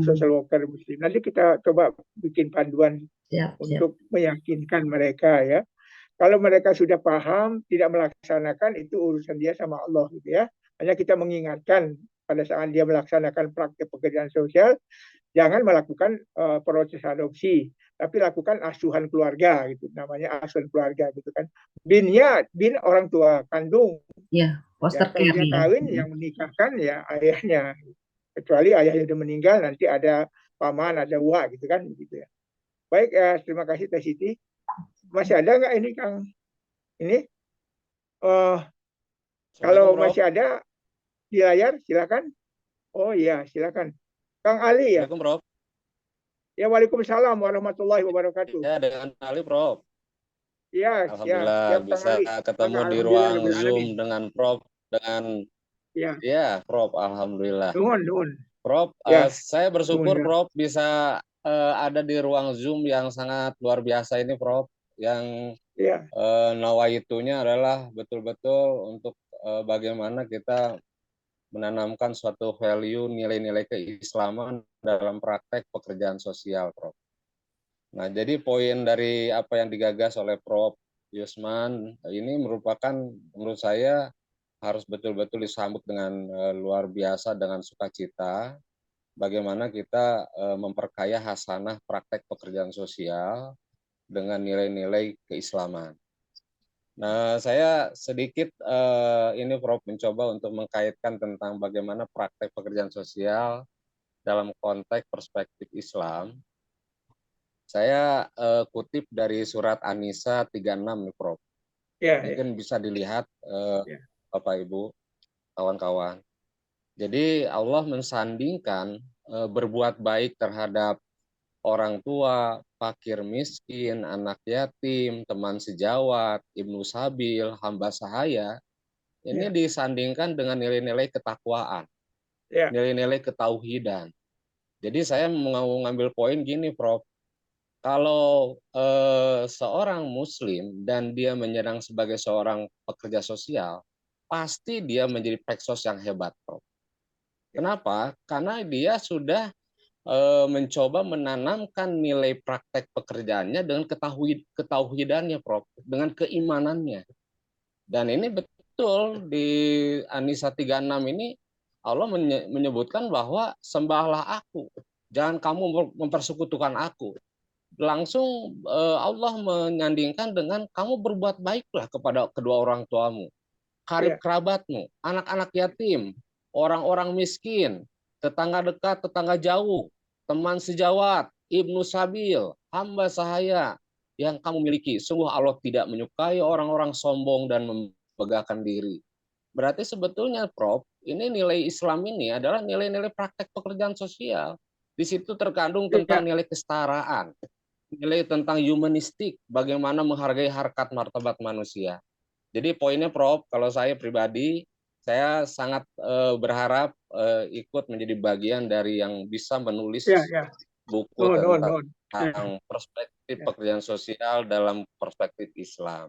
social worker Muslim. Nanti kita coba bikin panduan untuk meyakinkan mereka ya. Kalau mereka sudah paham, tidak melaksanakan, itu urusan dia sama Allah gitu ya. Hanya kita mengingatkan pada saat dia melaksanakan praktik pekerjaan sosial, jangan melakukan proses adopsi, tapi lakukan asuhan keluarga gitu, namanya asuhan keluarga gitu kan. Binnya bin orang tua kandung. Ya, foster care. Kalau dia kawin yang menikahkan ya ayahnya. Kecuali ayahnya sudah meninggal, nanti ada paman, ada wa gitu kan gitu ya. Baik, terima kasih Teh Siti. Masih ada nggak ini Kang? Ini kalau masih ada di layar silakan. Oh iya, silakan. Kang Ali ya. Assalamualaikum, Prof. Ya, waalaikumsalam warahmatullahi wabarakatuh. Ya, dengan Ali, Prof. Ya, alhamdulillah siap, bisa ketemu di ruang Zoom dengan Prof, dengan ya Prof, alhamdulillah. Nuhun. Prof, saya bersyukur Prof bisa ada di ruang Zoom yang sangat luar biasa ini, Prof, yang nawaitunya adalah betul-betul untuk bagaimana kita menanamkan suatu value, nilai-nilai keislaman dalam praktek pekerjaan sosial, Prof. Nah, jadi poin dari apa yang digagas oleh Prof. Yusman ini merupakan menurut saya harus betul-betul disambut dengan luar biasa, dengan sukacita. Bagaimana kita memperkaya hasanah praktek pekerjaan sosial dengan nilai-nilai keislaman. Nah, saya sedikit ini Prof mencoba untuk mengkaitkan tentang bagaimana praktek pekerjaan sosial dalam konteks perspektif Islam. Saya kutip dari surat An-Nisa 36 nih Prof. Mungkin bisa dilihat Bapak Ibu, kawan-kawan. Jadi Allah mensandingkan berbuat baik terhadap orang tua, fakir miskin, anak yatim, teman sejawat, ibnu sabil, hamba sahaya, ini disandingkan dengan nilai-nilai ketakwaan, nilai-nilai ketauhidan. Jadi saya mau ngambil poin gini, Prof. Kalau seorang Muslim dan dia menyerang sebagai seorang pekerja sosial, pasti dia menjadi peksos yang hebat, Prof. Kenapa? Karena dia sudah mencoba menanamkan nilai praktek pekerjaannya dengan ketauhidannya, Prof, dengan keimanannya. Dan ini betul di An-Nisa 36 ini Allah menyebutkan bahwa sembahlah aku, jangan kamu mempersekutukan aku. Langsung Allah menyandingkan dengan kamu berbuat baiklah kepada kedua orang tuamu, karib kerabatmu, anak-anak yatim, orang-orang miskin, tetangga dekat, tetangga jauh, teman sejawat, ibnu sabil, hamba sahaya yang kamu miliki. Sungguh Allah tidak menyukai orang-orang sombong dan membanggakan diri. Berarti sebetulnya, Prof, ini nilai Islam ini adalah nilai-nilai praktek pekerjaan sosial. Di situ terkandung tentang nilai kesetaraan, nilai tentang humanistik, bagaimana menghargai harkat martabat manusia. Jadi poinnya, Prof, kalau saya pribadi, saya sangat berharap ikut menjadi bagian dari yang bisa menulis buku tentang perspektif pekerjaan sosial dalam perspektif Islam.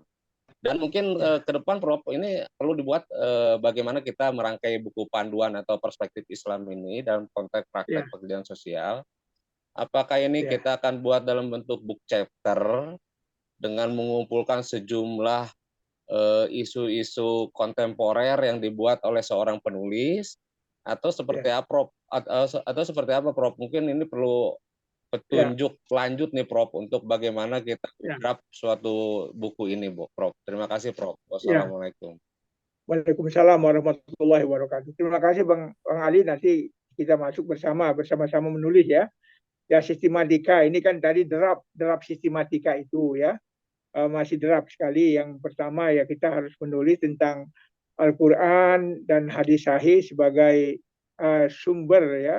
Dan mungkin ke depan, Prof, ini perlu dibuat bagaimana kita merangkai buku panduan atau perspektif Islam ini dalam konteks praktek pekerjaan sosial. Apakah ini kita akan buat dalam bentuk book chapter dengan mengumpulkan sejumlah isu-isu kontemporer yang dibuat oleh seorang penulis, atau seperti apa, Prof? Atau seperti apa, Prof? Mungkin ini perlu petunjuk lanjut nih, Prof, untuk bagaimana kita menggarap suatu buku ini, Prof. Terima kasih, Prof. Wassalamualaikum. Waalaikumsalam warahmatullahi wabarakatuh. Terima kasih Bang Ali. Nanti kita masuk bersama-sama menulis ya. Ya, sistematika ini kan tadi draft sistematika itu ya. Masih draft sekali. Yang pertama ya kita harus menulis tentang Al-Quran dan hadis sahih sebagai sumber ya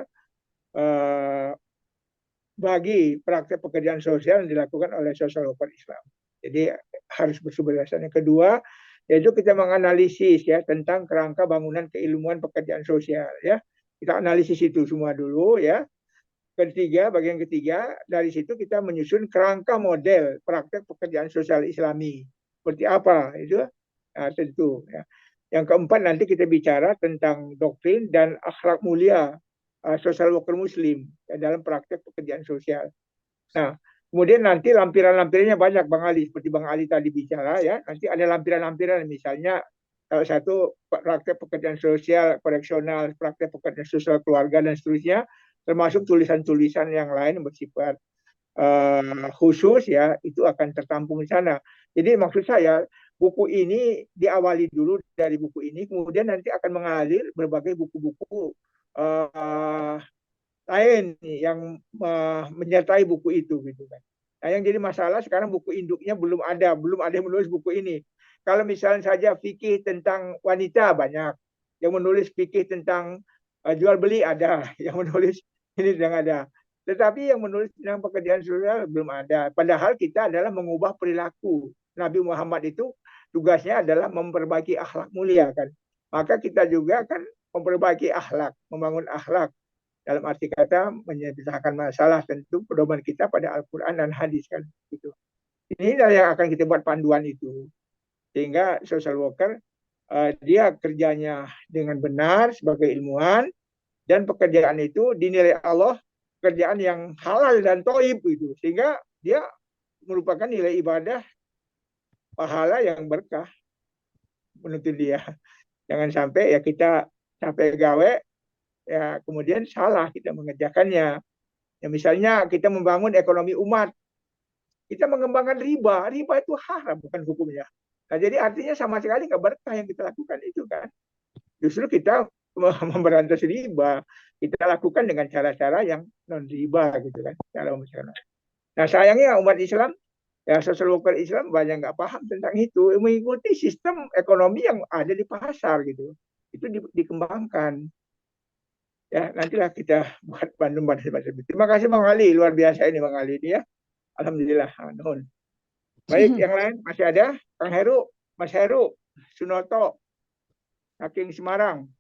bagi praktek pekerjaan sosial yang dilakukan oleh social worker Islam. Jadi harus bersumber dasar. Yang kedua yaitu kita menganalisis ya tentang kerangka bangunan keilmuan pekerjaan sosial ya. Kita analisis itu semua dulu ya. Bagian ketiga, dari situ kita menyusun kerangka model praktek pekerjaan sosial Islami. Seperti apa itu? Tentu. Ya. Yang keempat nanti kita bicara tentang doktrin dan akhlak mulia social worker Muslim ya, dalam praktek pekerjaan sosial. Nah, kemudian nanti lampiran-lampirannya banyak, Bang Ali. Seperti Bang Ali tadi bicara ya, nanti ada lampiran-lampiran misalnya salah satu praktek pekerjaan sosial koreksional, praktek pekerjaan sosial keluarga dan seterusnya. Termasuk tulisan-tulisan yang lain yang bersifat khusus ya itu akan tertampung di sana. Jadi maksud saya buku ini diawali dulu dari buku ini, kemudian nanti akan mengalir berbagai buku-buku lain yang menyertai buku itu gitu kan. Nah, yang jadi masalah sekarang buku induknya belum ada yang menulis buku ini. Kalau misalnya saja fikih tentang wanita banyak, yang menulis fikih tentang jual beli ada, yang menulis ini sedang ada. Tetapi yang menulis tentang pekerjaan sosial belum ada. Padahal kita adalah mengubah perilaku. Nabi Muhammad itu tugasnya adalah memperbaiki akhlak mulia kan. Maka kita juga akan memperbaiki akhlak, membangun akhlak. Dalam arti kata menyelesaikan masalah tentu pedoman kita pada Al-Quran dan hadis kan. Gitu. Inilah yang akan kita buat panduan itu. Sehingga social worker dia kerjanya dengan benar sebagai ilmuwan, dan pekerjaan itu dinilai Allah pekerjaan yang halal dan thayyib itu, sehingga dia merupakan nilai ibadah pahala yang berkah menurut dia. Jangan sampai ya kita capek gawe ya kemudian salah kita mengerjakannya. Ya misalnya kita membangun ekonomi umat, kita mengembangkan riba itu haram bukan hukumnya. Nah, jadi artinya sama sekali nggak berkah yang kita lakukan itu kan. Justru kita memberantas riba, kita lakukan dengan cara-cara yang non riba gitu kan, cara masyarakat. Nah sayangnya umat Islam ya social worker Islam banyak nggak paham tentang itu, mengikuti sistem ekonomi yang ada di pasar gitu, itu dikembangkan. Ya nantilah kita buat Bandung. Terima kasih Bang Ali, luar biasa ini Bang Ali ini ya, alhamdulillah. Baik yang lain masih ada Kang Heru, Mas Heru Sunoto, Saking Semarang.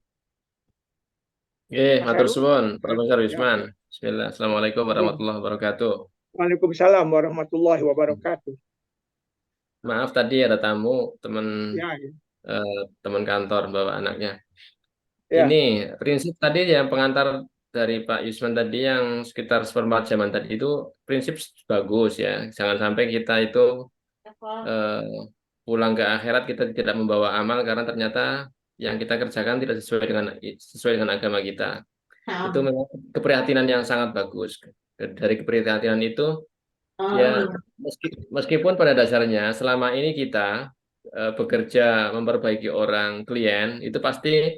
Matur suwun, Profesor Yusman. Bismillah. Assalamualaikum warahmatullahi wabarakatuh. Waalaikumsalam warahmatullahi wabarakatuh. Maaf tadi ada tamu teman kantor bawa anaknya. Ini prinsip tadi yang pengantar dari Pak Yusman tadi yang sekitar seperempat zaman tadi itu prinsip bagus ya. Jangan sampai kita itu pulang ke akhirat kita tidak membawa amal karena ternyata yang kita kerjakan tidak sesuai dengan agama kita. Itu memang keprihatinan yang sangat bagus. Dari keprihatinan itu ya meskipun pada dasarnya selama ini kita bekerja memperbaiki orang klien itu pasti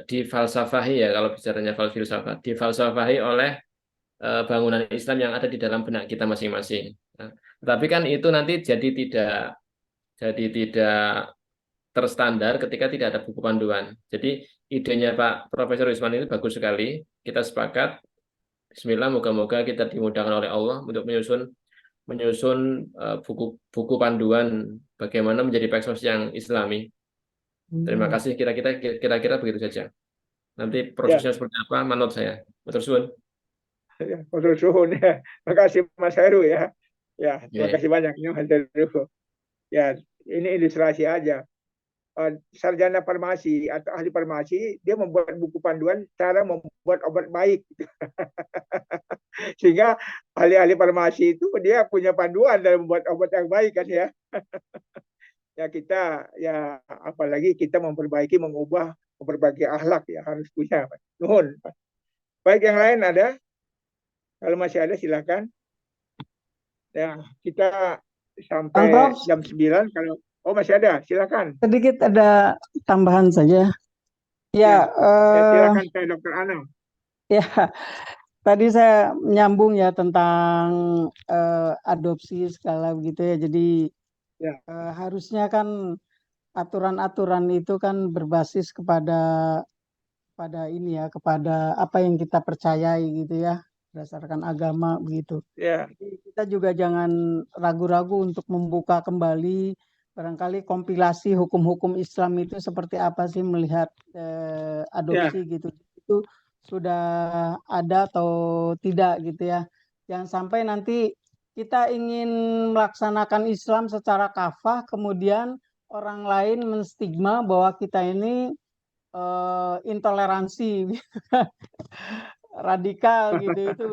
difalsafahi ya kalau bicaranya filsafat difalsafahi oleh bangunan Islam yang ada di dalam benak kita masing-masing. Nah, tapi kan itu nanti jadi tidak terstandar ketika tidak ada buku panduan. Jadi idenya Pak Profesor Wisman ini bagus sekali. Kita sepakat. Bismillah, moga-moga kita dimudahkan oleh Allah untuk menyusun buku panduan bagaimana menjadi peksos yang Islami. Terima kasih. Kira-kira begitu saja. Nanti prosesnya seperti apa menurut saya. Matur suwun. Matur suwun ya. Terima kasih Mas Heru ya. Ya, terima kasih banyak Mas Heru. Ya, ini ilustrasi aja. Sarjana farmasi atau ahli farmasi dia membuat buku panduan cara membuat obat baik. Sehingga ahli-ahli farmasi itu dia punya panduan dalam membuat obat yang baik kan ya. Ya kita ya apalagi kita memperbaiki akhlak ya harus punya. Nuhun. Baik, yang lain ada? Kalau masih ada silakan. Ya, kita sampai jam 9 kalau masih ada, silakan. Sedikit ada tambahan saja. Ya, silakan saya Dr. Ana. Ya, tadi saya menyambung ya tentang adopsi segala begitu ya. Jadi harusnya kan aturan-aturan itu kan berbasis kepada ini ya, kepada apa yang kita percayai gitu ya, berdasarkan agama begitu. Jadi kita juga jangan ragu-ragu untuk membuka kembali barangkali kompilasi hukum-hukum Islam itu seperti apa sih melihat adopsi gitu. Itu sudah ada atau tidak gitu ya. Jangan sampai nanti kita ingin melaksanakan Islam secara kafah, kemudian orang lain menstigma bahwa kita ini intoleransi gitu kan. Radikal gitu, itu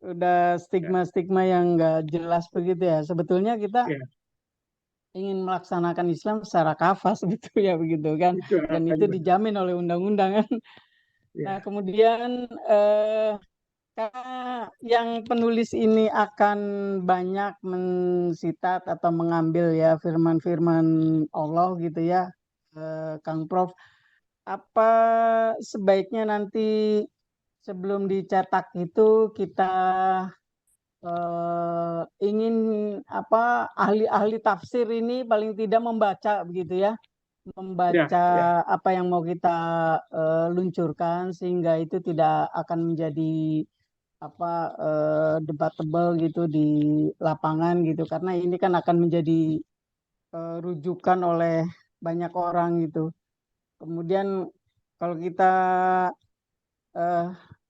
udah stigma-stigma yang enggak jelas begitu ya. Sebetulnya kita ingin melaksanakan Islam secara kafah sebetulnya begitu kan, dan itu dijamin oleh undang-undang kan. Nah kemudian yang penulis ini akan banyak mensitat atau mengambil ya firman-firman Allah gitu ya, Kang Prof. Apa sebaiknya nanti sebelum dicetak itu kita ingin ahli-ahli tafsir ini paling tidak membaca begitu ya, membaca apa yang mau kita luncurkan sehingga itu tidak akan menjadi debatable gitu di lapangan gitu, karena ini kan akan menjadi rujukan oleh banyak orang gitu. Kemudian kalau kita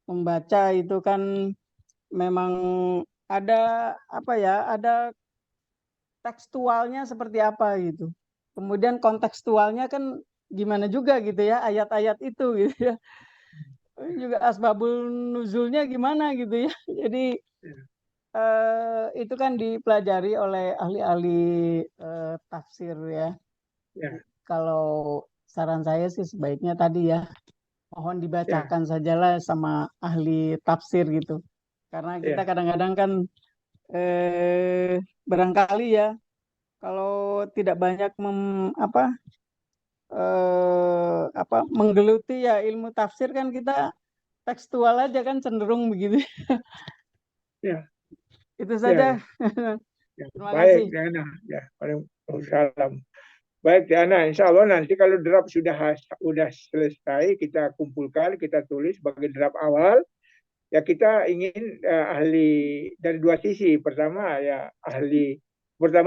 membaca itu kan memang ada ada tekstualnya seperti apa gitu. Kemudian kontekstualnya kan gimana juga gitu ya, ayat-ayat itu gitu ya. Juga asbabul nuzulnya gimana gitu ya. Jadi itu kan dipelajari oleh ahli-ahli tafsir ya. Kalau saran saya sih sebaiknya tadi ya, mohon dibacakan sajalah sama ahli tafsir gitu. Karena kita kadang-kadang kan barangkali ya kalau tidak banyak menggeluti ya ilmu tafsir kan kita tekstual aja kan cenderung begitu. Itu saja. Terima kasih. Baik, Diana. Ya, waalaikumsalam. Baik, Diana. Insya Allah nanti kalau draft sudah selesai, kita kumpulkan, kita tulis sebagai draft awal. Ya kita ingin ahli dari dua sisi. Pertama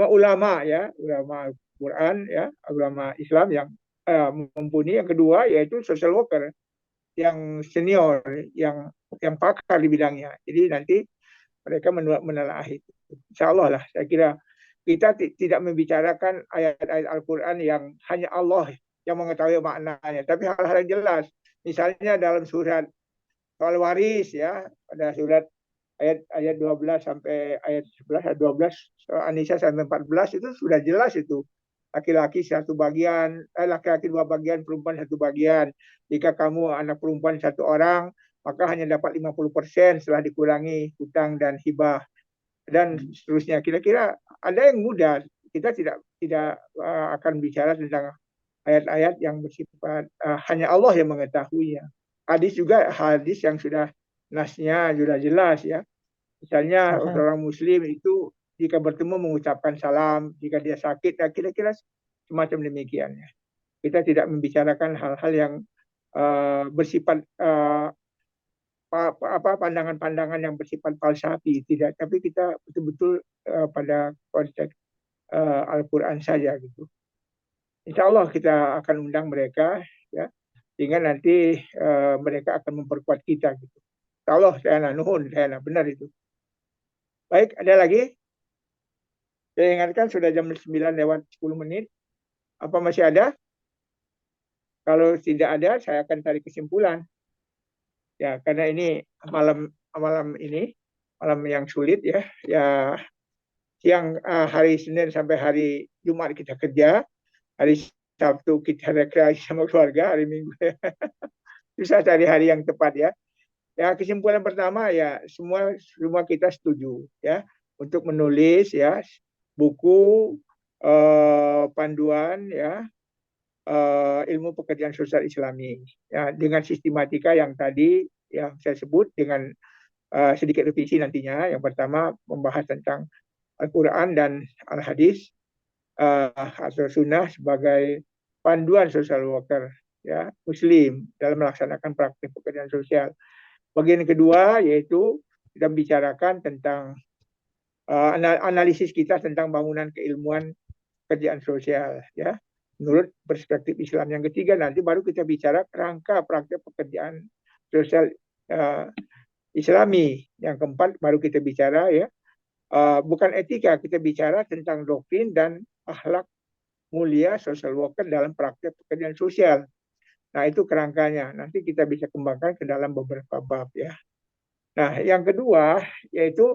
ulama ya, ulama Quran ya, ulama Islam yang mumpuni. Yang kedua yaitu social worker yang senior, yang pakar di bidangnya. Jadi nanti mereka menelaah itu. Insya Allah lah, saya kira kita tidak membicarakan ayat-ayat Al-Quran yang hanya Allah yang mengetahui maknanya, tapi hal-hal yang jelas Misalnya dalam surat soal waris ya, pada surat ayat 12 sampai ayat 11 ayat 12 An-Nisa sampai 14 itu sudah jelas itu. Laki-laki satu bagian, laki-laki 2 bagian, perempuan 1 bagian. Jika kamu anak perempuan 1 orang, maka hanya dapat 50% setelah dikurangi hutang dan hibah dan seterusnya. Kira-kira ada yang mudah. Kita tidak akan bicara tentang ayat-ayat yang bersifat hanya Allah yang mengetahuinya. Hadis juga hadis yang sudah nasnya sudah jelas ya. Misalnya orang Muslim itu jika bertemu mengucapkan salam, jika dia sakit, ya kira-kira semacam demikian ya. Kita tidak membicarakan hal-hal yang bersifat pandangan-pandangan yang bersifat falsafi, tidak. Tapi kita betul-betul pada konteks Al-Quran saja gitu. Insya Allah kita akan undang mereka ya, sehingga nanti mereka akan memperkuat kita gitu. Insya Allah saya nuhun, saya benar itu. Baik, ada lagi? Saya ingatkan sudah jam 9:10. Apa masih ada? Kalau tidak ada, saya akan tarik kesimpulan. Ya, karena ini malam ini malam yang sulit ya. Ya, siang hari Senin sampai hari Jumat kita kerja. Hari Sabtu kita rekreasi sama keluarga, hari Minggu susah cari hari yang tepat ya. Ya, kesimpulan pertama ya semua kita setuju ya untuk menulis ya buku panduan ya ilmu pekerjaan sosial Islami ya dengan sistematika yang tadi yang saya sebut dengan sedikit revisi nantinya. Yang pertama membahas tentang Al-Quran dan Al-Hadis atau Sunnah sebagai panduan social worker ya Muslim dalam melaksanakan praktik pekerjaan sosial. Bagian kedua yaitu kita bicarakan tentang analisis kita tentang bangunan keilmuan pekerjaan sosial ya menurut perspektif Islam. Yang ketiga nanti baru kita bicara kerangka praktik pekerjaan sosial Islami. Yang keempat baru kita bicara ya bukan etika, kita bicara tentang doktrin dan akhlak mulia social worker dalam praktek pekerjaan sosial. Nah, itu kerangkanya. Nanti kita bisa kembangkan ke dalam beberapa bab ya. Nah, yang kedua yaitu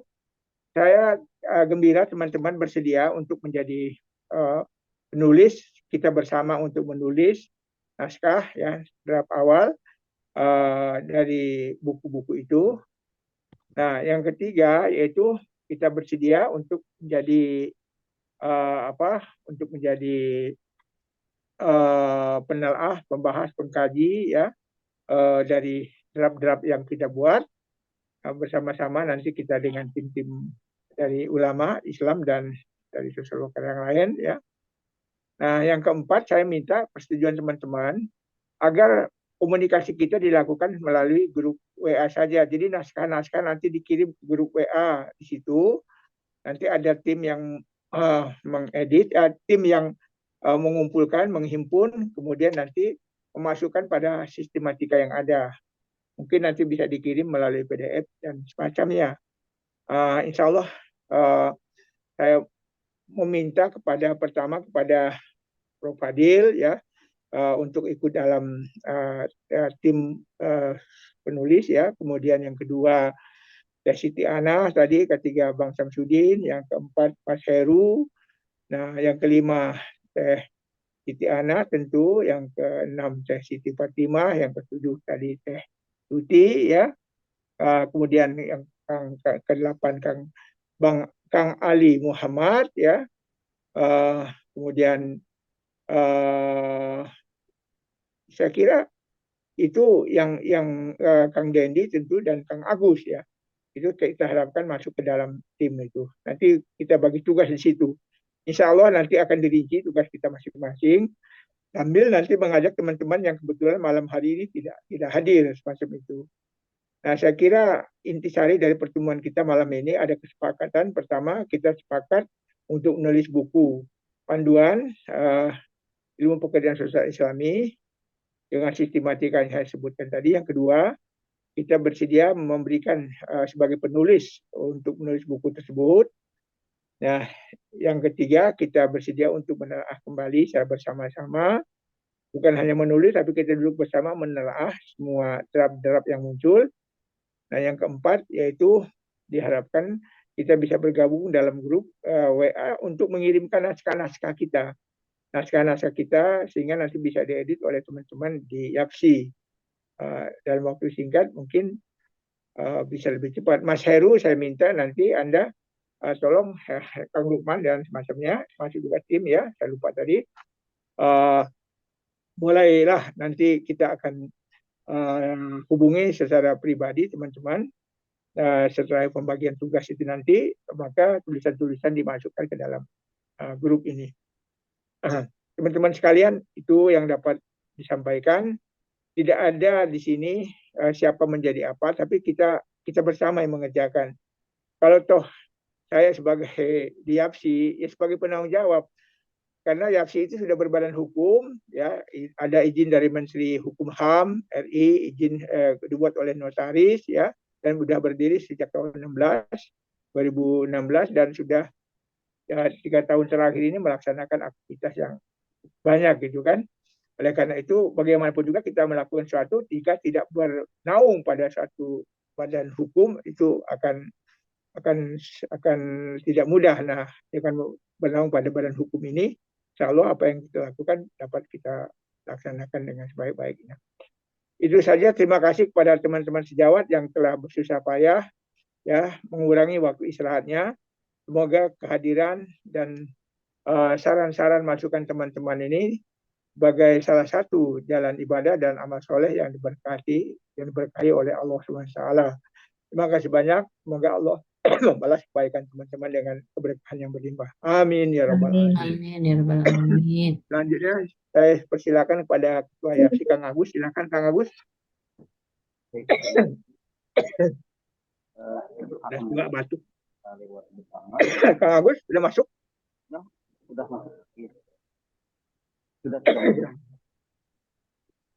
saya gembira teman-teman bersedia untuk menjadi penulis. Kita bersama untuk menulis naskah ya draft awal dari buku-buku itu. Nah, yang ketiga yaitu kita bersedia untuk menjadi untuk menjadi penelaah, pembahas, pengkaji ya dari draft-draft yang kita buat bersama-sama nanti kita dengan tim-tim dari ulama Islam dan dari social worker yang lain ya. Nah, yang keempat saya minta persetujuan teman-teman agar komunikasi kita dilakukan melalui grup WA saja. Jadi naskah-naskah nanti dikirim ke grup WA di situ. Nanti ada tim yang mengedit, tim yang mengumpulkan, menghimpun, kemudian nanti memasukkan pada sistematika yang ada. Mungkin nanti bisa dikirim melalui PDF dan semacamnya. Insya Allah saya meminta pertama kepada Prof. Fadil ya untuk ikut dalam tim penulis ya. Kemudian yang kedua Teh Siti Ana tadi, ketiga Bang Samsudin, yang keempat Mas Heru, nah yang kelima Teh Siti Ana tentu, yang keenam Teh Siti Fatimah, yang ketujuh tadi Teh Tuti ya, kemudian yang ke-8 Kang Ali Muhammad ya, kemudian saya kira itu yang Kang Dendi tentu dan Kang Agus ya. Itu kita harapkan masuk ke dalam tim itu. Nanti kita bagi tugas di situ. Insya Allah nanti akan dirinci tugas kita masing-masing. Sambil nanti mengajak teman-teman yang kebetulan malam hari ini tidak hadir semacam itu. Nah, saya kira intisari dari pertemuan kita malam ini ada kesepakatan. Pertama, kita sepakat untuk menulis buku panduan ilmu pekerjaan sosial Islami dengan sistematika yang saya sebutkan tadi. Yang kedua, kita bersedia memberikan sebagai penulis untuk menulis buku tersebut. Nah, yang ketiga kita bersedia untuk menelaah kembali secara bersama-sama bukan hanya menulis, tapi kita duduk bersama menelaah semua draft-draft yang muncul. Nah, yang keempat yaitu diharapkan kita bisa bergabung dalam grup WA untuk mengirimkan naskah-naskah kita. Naskah-naskah kita sehingga nanti bisa diedit oleh teman-teman di YAPSI. Dalam waktu singkat mungkin bisa lebih cepat. Mas Heru, saya minta nanti Anda tolong Kang Lukman dan semacamnya, masih juga tim ya, saya lupa tadi. Mulailah nanti kita akan hubungi secara pribadi teman-teman. Setelah pembagian tugas itu nanti, maka tulisan-tulisan dimasukkan ke dalam grup ini. Teman-teman sekalian, itu yang dapat disampaikan. Tidak ada di sini siapa menjadi apa, tapi kita bersama yang mengerjakan. Kalau toh saya sebagai di YAPSI, ya sebagai penanggung jawab, karena YAPSI itu sudah berbadan hukum, ya ada izin dari Menteri Hukum HAM RI, izin dibuat oleh notaris, ya, dan sudah berdiri sejak tahun 2016 dan sudah ya, 3 tahun terakhir ini melaksanakan aktivitas yang banyak gitu kan. Oleh karena itu bagaimanapun juga kita melakukan sesuatu jika tidak bernaung pada suatu badan hukum itu akan tidak mudah. Nah, dengan bernaung pada badan hukum ini, insya Allah apa yang kita lakukan dapat kita laksanakan dengan sebaik-baiknya. Itu saja, terima kasih kepada teman-teman sejawat yang telah bersusah payah ya mengurangi waktu istirahatnya. Semoga kehadiran dan saran-saran masukan teman-teman ini sebagai salah satu jalan ibadah dan amal soleh yang diberkati oleh Allah SWT. Terima kasih banyak. Semoga Allah membalas kebaikan teman-teman dengan keberkahan yang berlimpah. Amin ya rabbal alamin. Amin ya rabbal alamin. Selanjutnya saya persilakan kepada Ketua YAPSI Kang Agus. Silakan Kang Agus. Sudah juga batuk. Kang Agus sudah masuk? Sudah masuk. Sudah.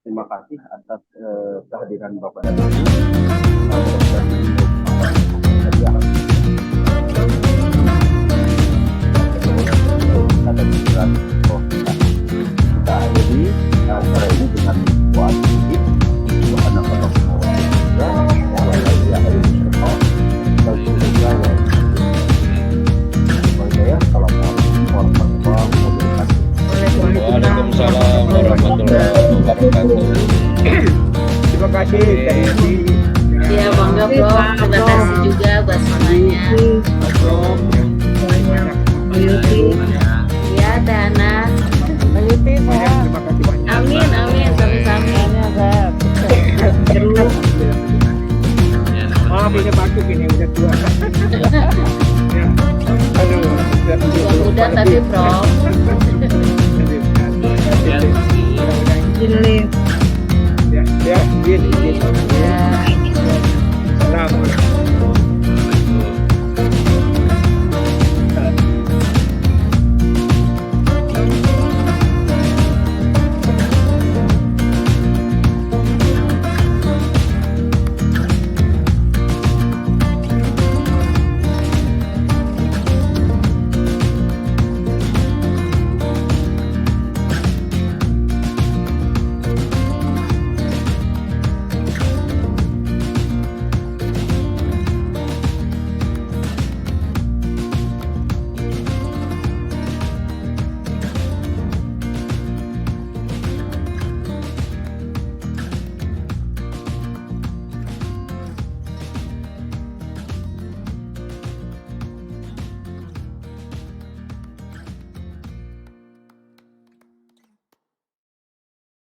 Terima kasih atas kehadiran Bapak dan Ibu. Ada pikiran kita akhiri acara ini dengan doa sedikit. Subhanallah Waalaikumsalam warahmatullahi wabarakatuh. Terima kasih. Ya, bangga Prof. Terima kasih juga buat semuanya. Ya, Dana. Amin, amin. Sami-sami. Maaf ini batuk ini udah tua. Aduh, Muda tapi Prof. Ya, izin. Assalamualaikum.